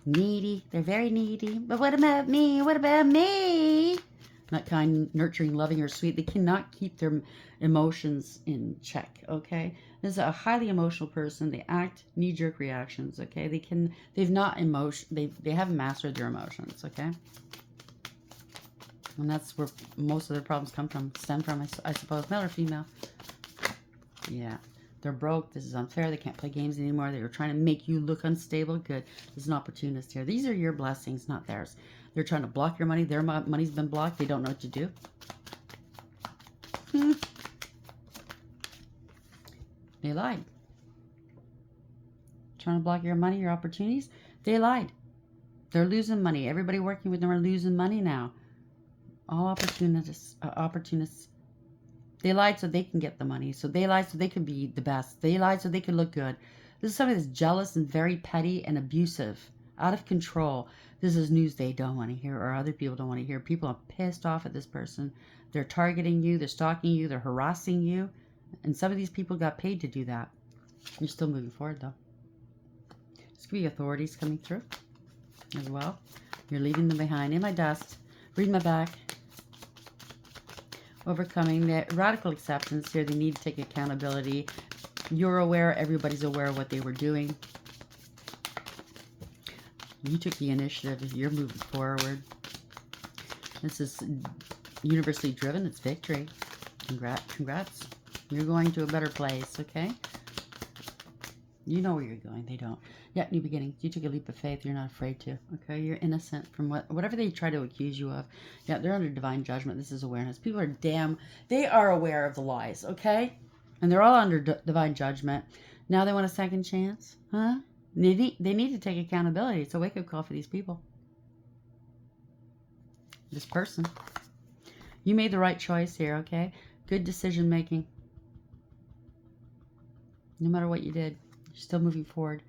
Needy. They're very needy. But what about me? What about me? Not kind, nurturing, loving, or sweet. They cannot keep their emotions in check, okay? This is a highly emotional person. They act knee-jerk reactions, okay? They haven't mastered their emotions, okay? And that's where most of their problems stem from, I suppose. Male or female. Yeah. They're broke. This is unfair. They can't play games anymore. They were trying to make you look unstable. Good. There's an opportunist here. These are your blessings, not theirs. They're trying to block your money. Their money's been blocked. They don't know what to do. They lied. Trying to block your money, your opportunities. They lied. They're losing money. Everybody working with them are losing money now. All opportunists. They lied so they can get the money. So they lied so they could be the best. They lied so they could look good. This is somebody that's jealous and very petty and abusive. Out of control. This is news they don't want to hear, or other people don't want to hear. People are pissed off at this person. They're targeting you. They're stalking you. They're harassing you. And some of these people got paid to do that. You're still moving forward, though. This could be authorities coming through as well. You're leaving them behind. In my dust. Read my back. Overcoming the radical acceptance here. They need to take accountability. You're aware. Everybody's aware of what they were doing. You took the initiative. You're moving forward. This is universally driven. It's victory. Congrats. You're going to a better place, okay? You know where you're going. They don't. Yeah, new beginnings. You took a leap of faith. You're not afraid to. Okay, you're innocent from whatever they try to accuse you of. Yeah, they're under divine judgment. This is awareness. People are they are aware of the lies, okay? And they're all under divine judgment. Now they want a second chance, huh? They need to take accountability. It's a wake-up call for these people. This person. You made the right choice here, okay? Good decision making. No matter what you did, you're still moving forward.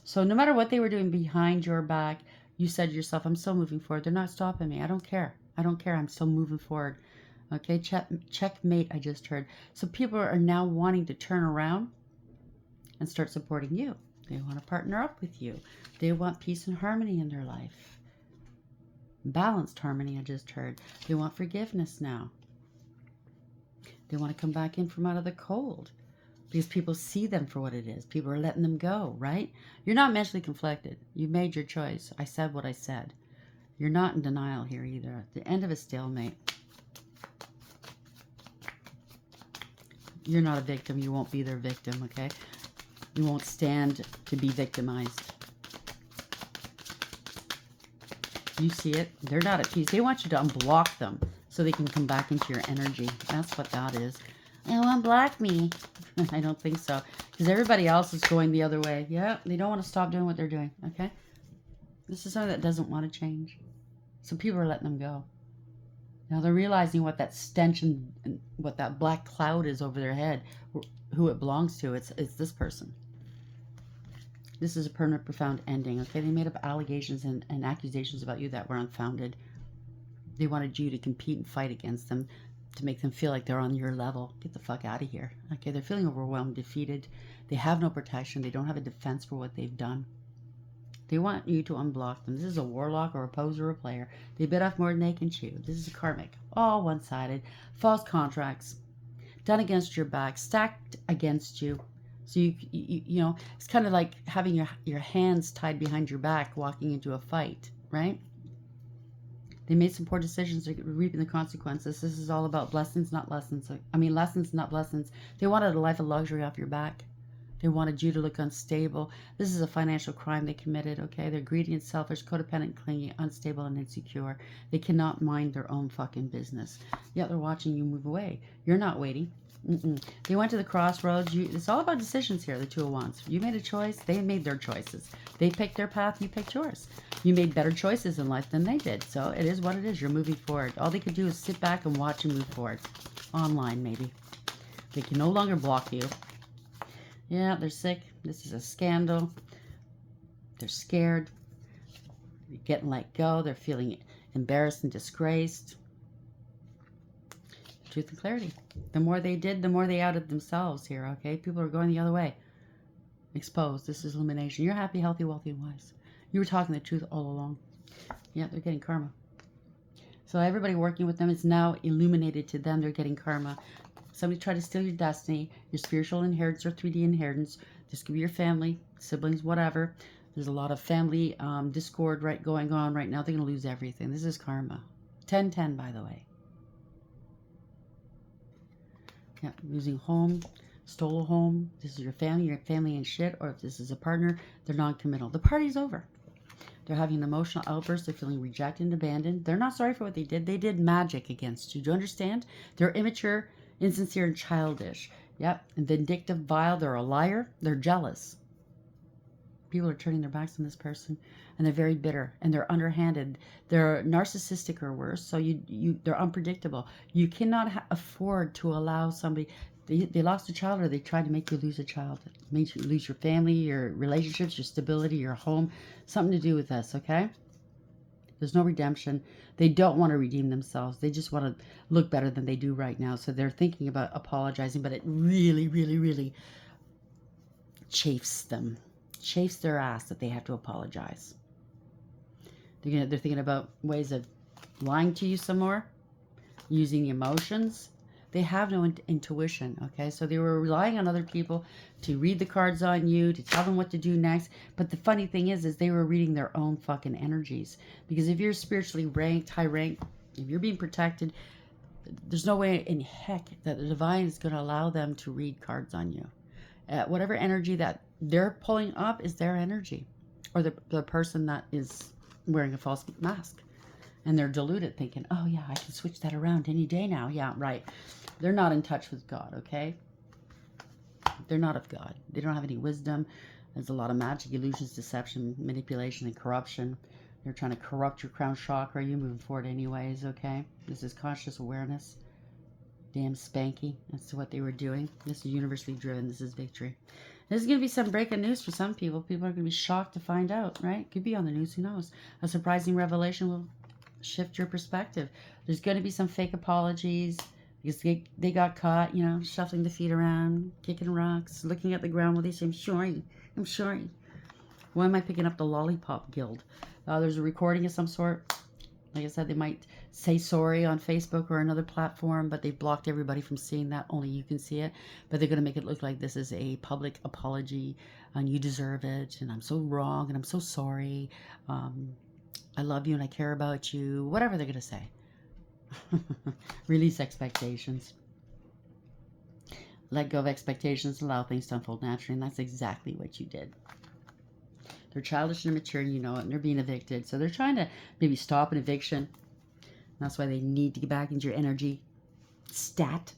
So no matter what they were doing behind your back, you said to yourself, I'm still moving forward. They're not stopping me. I don't care. I'm still moving forward. Okay, checkmate, I just heard. So people are now wanting to turn around and start supporting you. They want to partner up with you. They want peace and harmony in their life. Balanced harmony, I just heard. They want forgiveness now. They want to come back in from out of the cold. Because people see them for what it is. People are letting them go, right? You're not mentally conflicted. You made your choice. I said what I said. You're not in denial here either. At the end of a stalemate. You're not a victim. You won't be their victim, okay? You won't stand to be victimized. You see it. They're not at peace. They want you to unblock them so they can come back into your energy. That's what that is. They'll unblock me. I don't think so. Because everybody else is going the other way. Yeah, they don't want to stop doing what they're doing. Okay? This is something that doesn't want to change. So people are letting them go. Now they're realizing what that stench and what that black cloud is over their head. Who it belongs to. It's this person. This is a permanent, profound ending. Okay? They made up allegations and accusations about you that were unfounded. They wanted you to compete and fight against them to make them feel like they're on your level. Get the fuck out of here. Okay, they're feeling overwhelmed, defeated. They have no protection. They don't have a defense for what they've done. They want you to unblock them. This is a warlock or a poser or a player. They bit off more than they can chew. This is a karmic. All one-sided. False contracts. Done against your back. Stacked against you. So you know, it's kind of like having your hands tied behind your back walking into a fight, right? They made some poor decisions. They're reaping the consequences. This is all about blessings, not lessons. I mean, lessons, not blessings. They wanted a life of luxury off your back. They wanted you to look unstable. This is a financial crime they committed, okay? They're greedy and selfish, codependent, clingy, unstable, and insecure. They cannot mind their own fucking business. Yet they're watching you move away. You're not waiting. They went to the crossroads. It's all about decisions here, the Two of Wands. You made a choice. They made their choices. They picked their path. You picked yours. You made better choices in life than they did. So it is what it is. You're moving forward. All they could do is sit back and watch you move forward. Online, maybe. They can no longer block you. Yeah, they're sick. This is a scandal. They're scared. They're getting let go. They're feeling embarrassed and disgraced. Truth and clarity. The more they did, the more they outed themselves here, okay? People are going the other way. Exposed. This is illumination. You're happy, healthy, wealthy, and wise. You were talking the truth all along. Yeah, they're getting karma. So everybody working with them is now illuminated to them. They're getting karma. Somebody tried to steal your destiny, your spiritual inheritance or 3D inheritance. This could be your family, siblings, whatever. There's a lot of family discord going on right now. They're going to lose everything. This is karma. 10-10, by the way. Yeah, losing home, stole a home. This is your family and shit. Or if this is a partner, they're non-committal. The party's over. They're having an emotional outburst. They're feeling rejected and abandoned. They're not sorry for what they did. They did magic against you. Do you understand? They're immature, insincere, and childish. Yep. And vindictive, vile. They're a liar. They're jealous. People are turning their backs on this person. And they're very bitter. And they're underhanded. They're narcissistic or worse. So they're unpredictable. You cannot afford to allow somebody... They lost a child or they tried to make you lose a child. It made you lose your family, your relationships, your stability, your home. Something to do with this, okay? There's no redemption. They don't want to redeem themselves. They just want to look better than they do right now. So they're thinking about apologizing, but it really, really, really chafes them. Chafes their ass that they have to apologize. They're thinking about ways of lying to you some more, using emotions. They have no intuition, okay? So they were relying on other people to read the cards on you, to tell them what to do next. But the funny thing is they were reading their own fucking energies. Because if you're spiritually ranked, high ranked, if you're being protected, there's no way in heck that the divine is going to allow them to read cards on you. Whatever energy that they're pulling up is their energy. Or the person that is wearing a false mask. And they're deluded thinking, oh yeah, I can switch that around any day now. Yeah, right. They're not in touch with God, okay? They're not of God. They don't have any wisdom. There's a lot of magic, illusions, deception, manipulation, and corruption. They're trying to corrupt your crown chakra. You're moving forward anyways, okay? This is conscious awareness. Damn spanky. That's what they were doing. This is universally driven. This is victory. This is going to be some breaking news for some people. People are going to be shocked to find out, right? Could be on the news. Who knows? A surprising revelation will shift your perspective. There's going to be some fake apologies because they got caught, you know, shuffling the feet around, kicking rocks, looking at the ground while they say, I'm sorry. Why am I picking up the Lollipop Guild? There's a recording of some sort. Like I said, they might say sorry on Facebook or another platform, but they blocked everybody from seeing that. Only you can see it. But they're going to make it look like this is a public apology and you deserve it. And I'm so wrong and I'm so sorry. I love you and I care about you. Whatever they're going to say. Release expectations. let go of expectations, allow things to unfold naturally, and that's exactly what you did. They're childish and immature, and you know it, and they're being evicted. So they're trying to maybe stop an eviction. That's why they need to get back into your energy stat.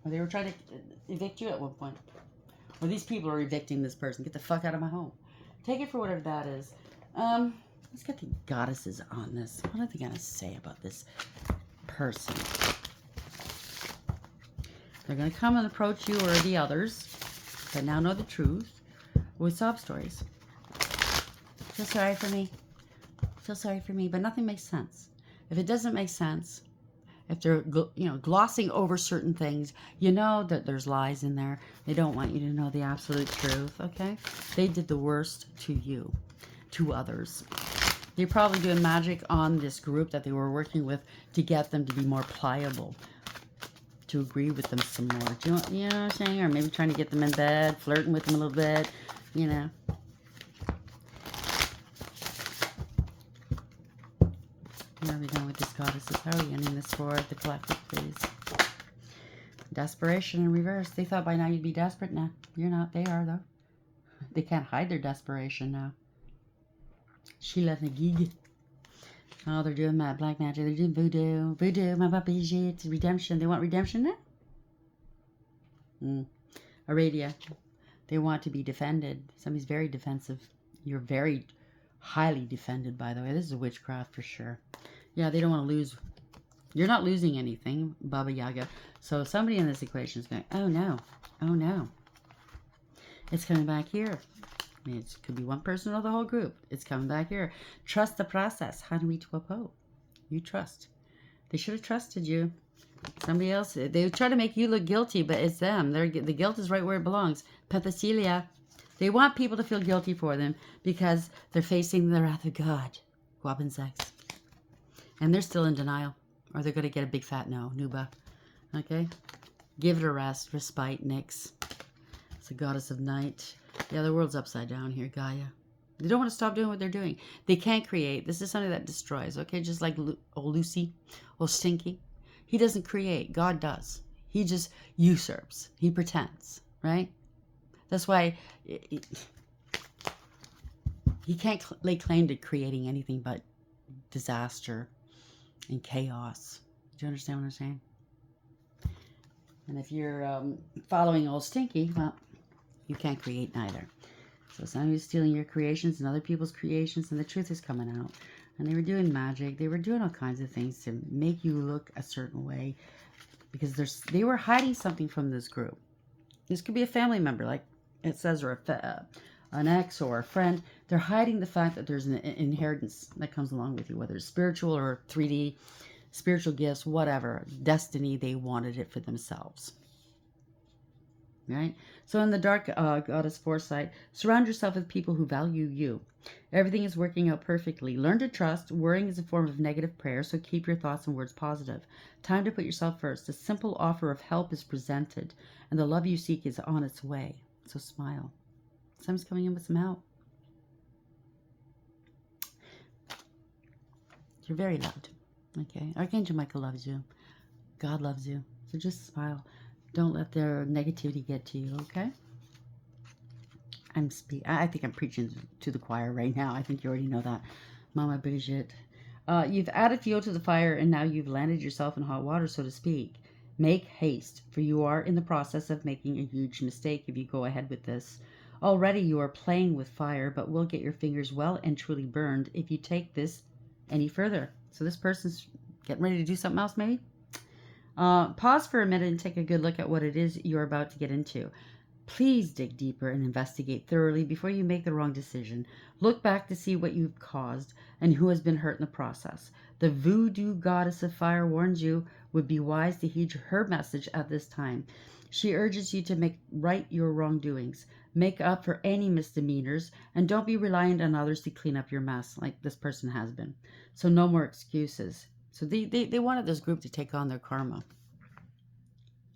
Or they were trying to evict you at one point. Or these people are evicting this person. Get the fuck out of my home. Take it for whatever that is. Let's get the goddesses on this. What are they going to say about this person? They're going to come and approach you or the others that now know the truth with sob stories. Feel sorry for me. Feel sorry for me. But nothing makes sense. If it doesn't make sense, if they're glossing over certain things, you know that there's lies in there. They don't want you to know the absolute truth, okay? They did the worst to you, to others. They're probably doing magic on this group that they were working with to get them to be more pliable, to agree with them some more. Do you know what I'm saying? Or maybe trying to get them in bed, flirting with them a little bit, you know. Where are we going with this goddesses? How are we ending this for the collective, please? Desperation in reverse. They thought by now you'd be desperate. Nah, you're not. They are, though. They can't hide their desperation now. Sheila Nagig. Oh, they're doing black magic. They're doing voodoo. Voodoo, my puppy shit. Redemption. They want redemption now? Aradia. They want to be defended. Somebody's very defensive. You're very highly defended, by the way. This is a witchcraft for sure. Yeah, they don't want to lose. You're not losing anything, Baba Yaga. So somebody in this equation is going, oh no, oh no. It's coming back here. I mean, it could be one person or the whole group. It's coming back here. Trust the process. Hanui Tuapo. You trust. They should have trusted you. Somebody else, they try to make you look guilty, but it's them. The guilt is right where it belongs. Pethacelia. They want people to feel guilty for them because they're facing the wrath of God. Guap sex. And they're still in denial. Or they're going to get a big fat no. Nuba. Okay? Give it a rest. Respite. Nyx. It's the goddess of night. Yeah, the world's upside down here. Gaia. They don't want to stop doing what they're doing. They can't create. This is something that destroys. Okay? Just like old Lucy. Old Stinky. He doesn't create. God does. He just usurps. He pretends. Right? That's why he can't lay claim to creating anything but disaster and chaos. Do you understand what I'm saying? And if you're following old Stinky, well, you can't create neither. So somebody's stealing your creations and other people's creations, and the truth is coming out. And they were doing magic. They were doing all kinds of things to make you look a certain way because they were hiding something from this group. This could be a family member, like it says, or an ex or a friend. They're hiding the fact that there's an inheritance that comes along with you, whether it's spiritual or 3D, spiritual gifts, whatever. Destiny, they wanted it for themselves. Right? So in the dark goddess foresight, surround yourself with people who value you. Everything is working out perfectly. Learn to trust. Worrying is a form of negative prayer, so keep your thoughts and words positive. Time to put yourself first. A simple offer of help is presented, and the love you seek is on its way. So smile. Someone's coming in with some help. You're very loved. Okay? Archangel Michael loves you. God loves you. So just smile. Don't let their negativity get to you, okay? I think I'm preaching to the choir right now. I think you already know that. Mama Brigitte. You've added fuel to the fire, and now you've landed yourself in hot water, so to speak. Make haste, for you are in the process of making a huge mistake if you go ahead with this. Already you are playing with fire, but will get your fingers well and truly burned if you take this any further. So this person's getting ready to do something else, maybe? Pause for a minute and take a good look at what it is you're about to get into. Please dig deeper and investigate thoroughly before you make the wrong decision. Look back to see what you've caused and who has been hurt in the process. The voodoo goddess of fire warns you would be wise to heed her message at this time. She urges you to make right your wrongdoings, make up for any misdemeanors, and don't be reliant on others to clean up your mess like this person has been. So no more excuses. So they wanted this group to take on their karma.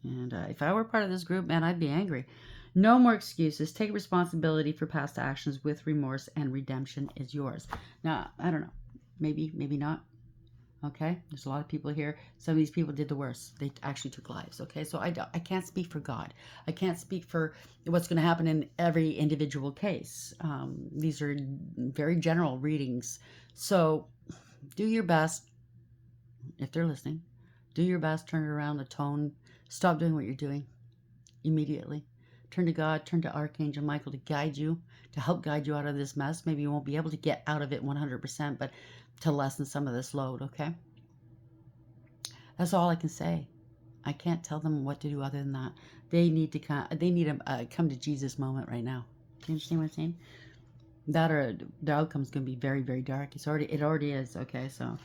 And if I were part of this group, man, I'd be angry. No more excuses. Take responsibility for past actions with remorse, and redemption is yours. Now, I don't know. Maybe, maybe not. Okay, there's a lot of people here. Some of these people did the worst. They actually took lives. Okay, so I can't speak for God. I can't speak for what's going to happen in every individual case. These are very general readings. So do your best if they're listening. Do your best. Turn it around. The tone. Stop doing what you're doing immediately. Turn to God. Turn to Archangel Michael to guide you, to help guide you out of this mess. Maybe you won't be able to get out of it 100%, but to lessen some of this load. Okay. That's all I can say. I can't tell them what to do other than that. They need to come. They need a come to Jesus moment right now. Do you understand what I'm saying? That or the outcome's going to be very, very dark. It already is. Okay, so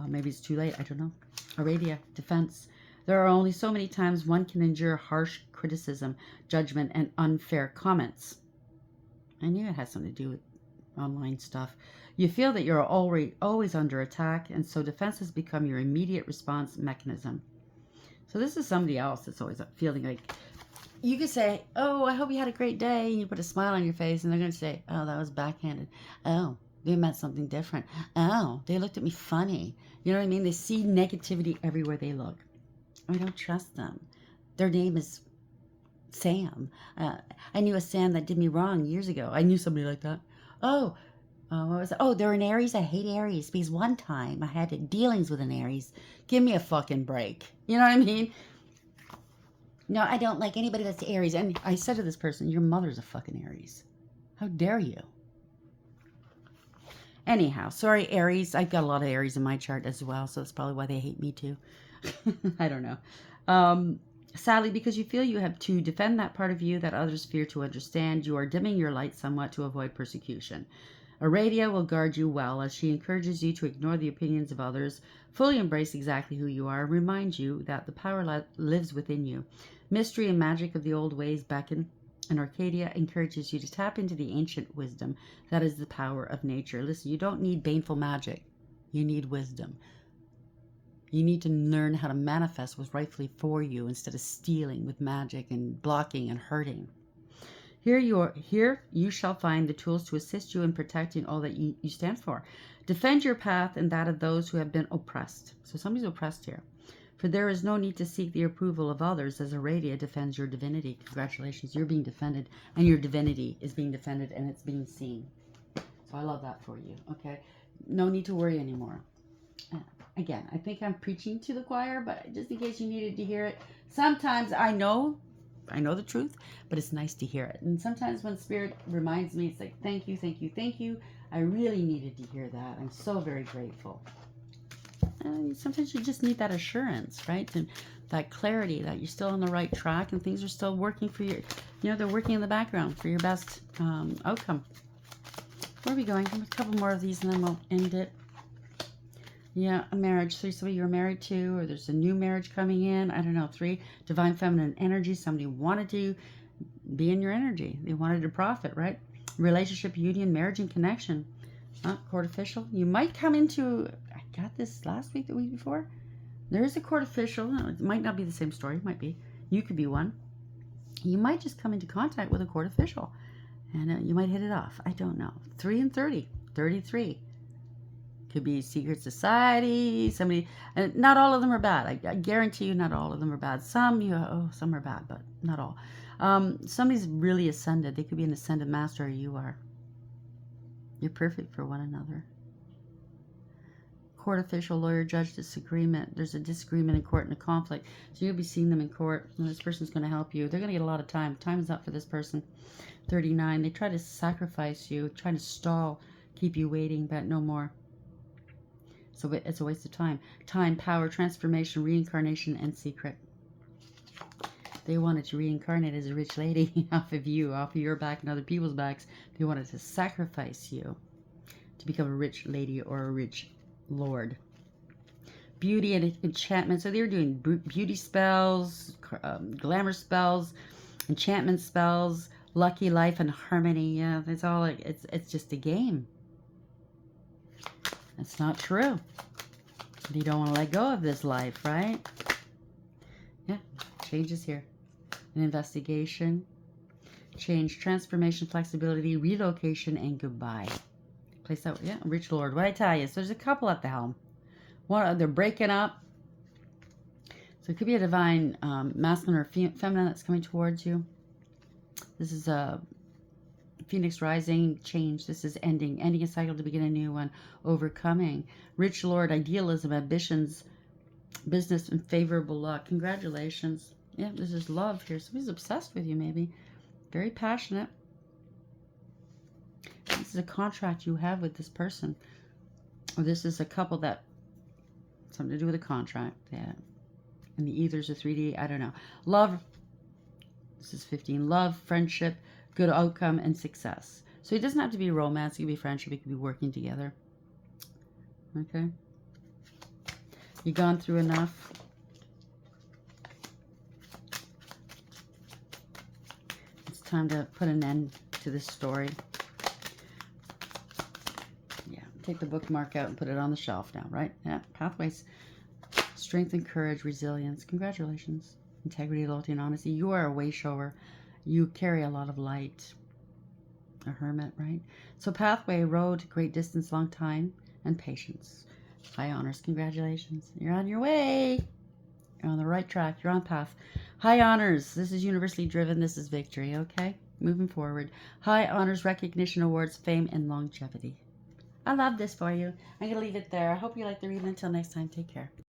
maybe it's too late. I don't know. Aradia, defense. There are only so many times one can endure harsh criticism, judgment, and unfair comments. I knew it had something to do with online stuff. You feel that you're always under attack, and so defense has become your immediate response mechanism. So this is somebody else that's always feeling like, you could say, oh, I hope you had a great day, and you put a smile on your face, and they're going to say, oh, that was backhanded. Oh, they meant something different. Oh, they looked at me funny. You know what I mean? They see negativity everywhere they look. I don't trust them. Their name is Sam. I knew a Sam that did me wrong years ago. I knew somebody like that. Oh, what was it? Oh, they're an Aries. I hate Aries because one time I had dealings with an Aries. Give me a fucking break. You know what I mean? No, I don't like anybody that's Aries. And I said to this person, your mother's a fucking Aries. How dare you? Anyhow, sorry, Aries. I've got a lot of Aries in my chart as well, so that's probably why they hate me too. I don't know. Sadly, because you feel you have to defend that part of you that others fear to understand, you are dimming your light somewhat to avoid persecution. Aradia will guard you well as she encourages you to ignore the opinions of others, fully embrace exactly who you are, and remind you that the power lives within you. Mystery and magic of the old ways beckon, and Arcadia encourages you to tap into the ancient wisdom that is the power of nature. Listen, you don't need baneful magic. You need wisdom. You need to learn how to manifest what's rightfully for you instead of stealing with magic and blocking and hurting. Here you shall find the tools to assist you in protecting all that you stand for. Defend your path and that of those who have been oppressed. So somebody's oppressed here. For there is no need to seek the approval of others as Aradia defends your divinity. Congratulations, you're being defended, and your divinity is being defended, and it's being seen. So I love that for you, okay? No need to worry anymore. Again, I think I'm preaching to the choir, but just in case you needed to hear it, sometimes I know the truth, but it's nice to hear it. And sometimes when Spirit reminds me, it's like, thank you, thank you, thank you. I really needed to hear that. I'm so very grateful. And sometimes you just need that assurance, right? And that clarity that you're still on the right track and things are still working for you. You know, they're working in the background for your best outcome. Where are we going? A couple more of these and then we'll end it. Yeah, a marriage. So somebody you're married to, or there's a new marriage coming in. I don't know. 3, divine feminine energy. Somebody wanted to be in your energy. They wanted to profit, right? Relationship, union, marriage, and connection. Court official. You might come into, I got this last week, the week before. There is a court official. It might not be the same story. It might be. You could be one. You might just come into contact with a court official. And you might hit it off. I don't know. 3 and 30. 33. Could be secret society. Somebody. Not all of them are bad. I guarantee you not all of them are bad. Some are bad, but not all. Somebody's really ascended. They could be an ascended master, or you are. You're perfect for one another. Court official, lawyer, judge, disagreement. There's a disagreement in court and a conflict. So you'll be seeing them in court, and this person's going to help you. They're going to get a lot of time. Time is up for this person. 39. They try to sacrifice you, trying to stall, keep you waiting, but no more. So it's a waste of time. Time, power, transformation, reincarnation, and secret. They wanted to reincarnate as a rich lady off of your back and other people's backs. They wanted to sacrifice you to become a rich lady or a rich lord. Beauty and enchantment. So they were doing beauty spells, glamour spells, enchantment spells, lucky life and harmony. Yeah, it's all like it's just a game. It's not true. You don't want to let go of this life, right? Yeah, changes here. An investigation, change, transformation, flexibility, relocation, and goodbye. Place out, yeah, rich lord. What I tell you, so there's a couple at the helm. They're breaking up. So it could be a divine masculine or feminine that's coming towards you. This is a Phoenix rising, change. This is ending a cycle to begin a new one, overcoming. Rich Lord, idealism, ambitions, business, and favorable luck. Congratulations. Yeah, this is love here. Somebody's obsessed with you, maybe. Very passionate. This is a contract you have with this person. Or this is a couple that, something to do with a contract. Yeah. And the ethers are 3D. I don't know. Love. This is 15. Love, friendship, good outcome, and success. So it doesn't have to be romance. It could be friendship. It could be working together. Okay. You've gone through enough. It's time to put an end to this story. Yeah. Take the bookmark out and put it on the shelf now, right? Yeah. Pathways. Strength and courage, resilience. Congratulations. Integrity, loyalty, and honesty. You are a way shower. You carry a lot of light. A hermit, right? So pathway, road, great distance, long time, and patience. High honors. Congratulations. You're on your way. You're on the right track. You're on path. High honors. This is universally driven. This is victory, okay? Moving forward. High honors, recognition, awards, fame, and longevity. I love this for you. I'm going to leave it there. I hope you like the reading. Until next time, take care.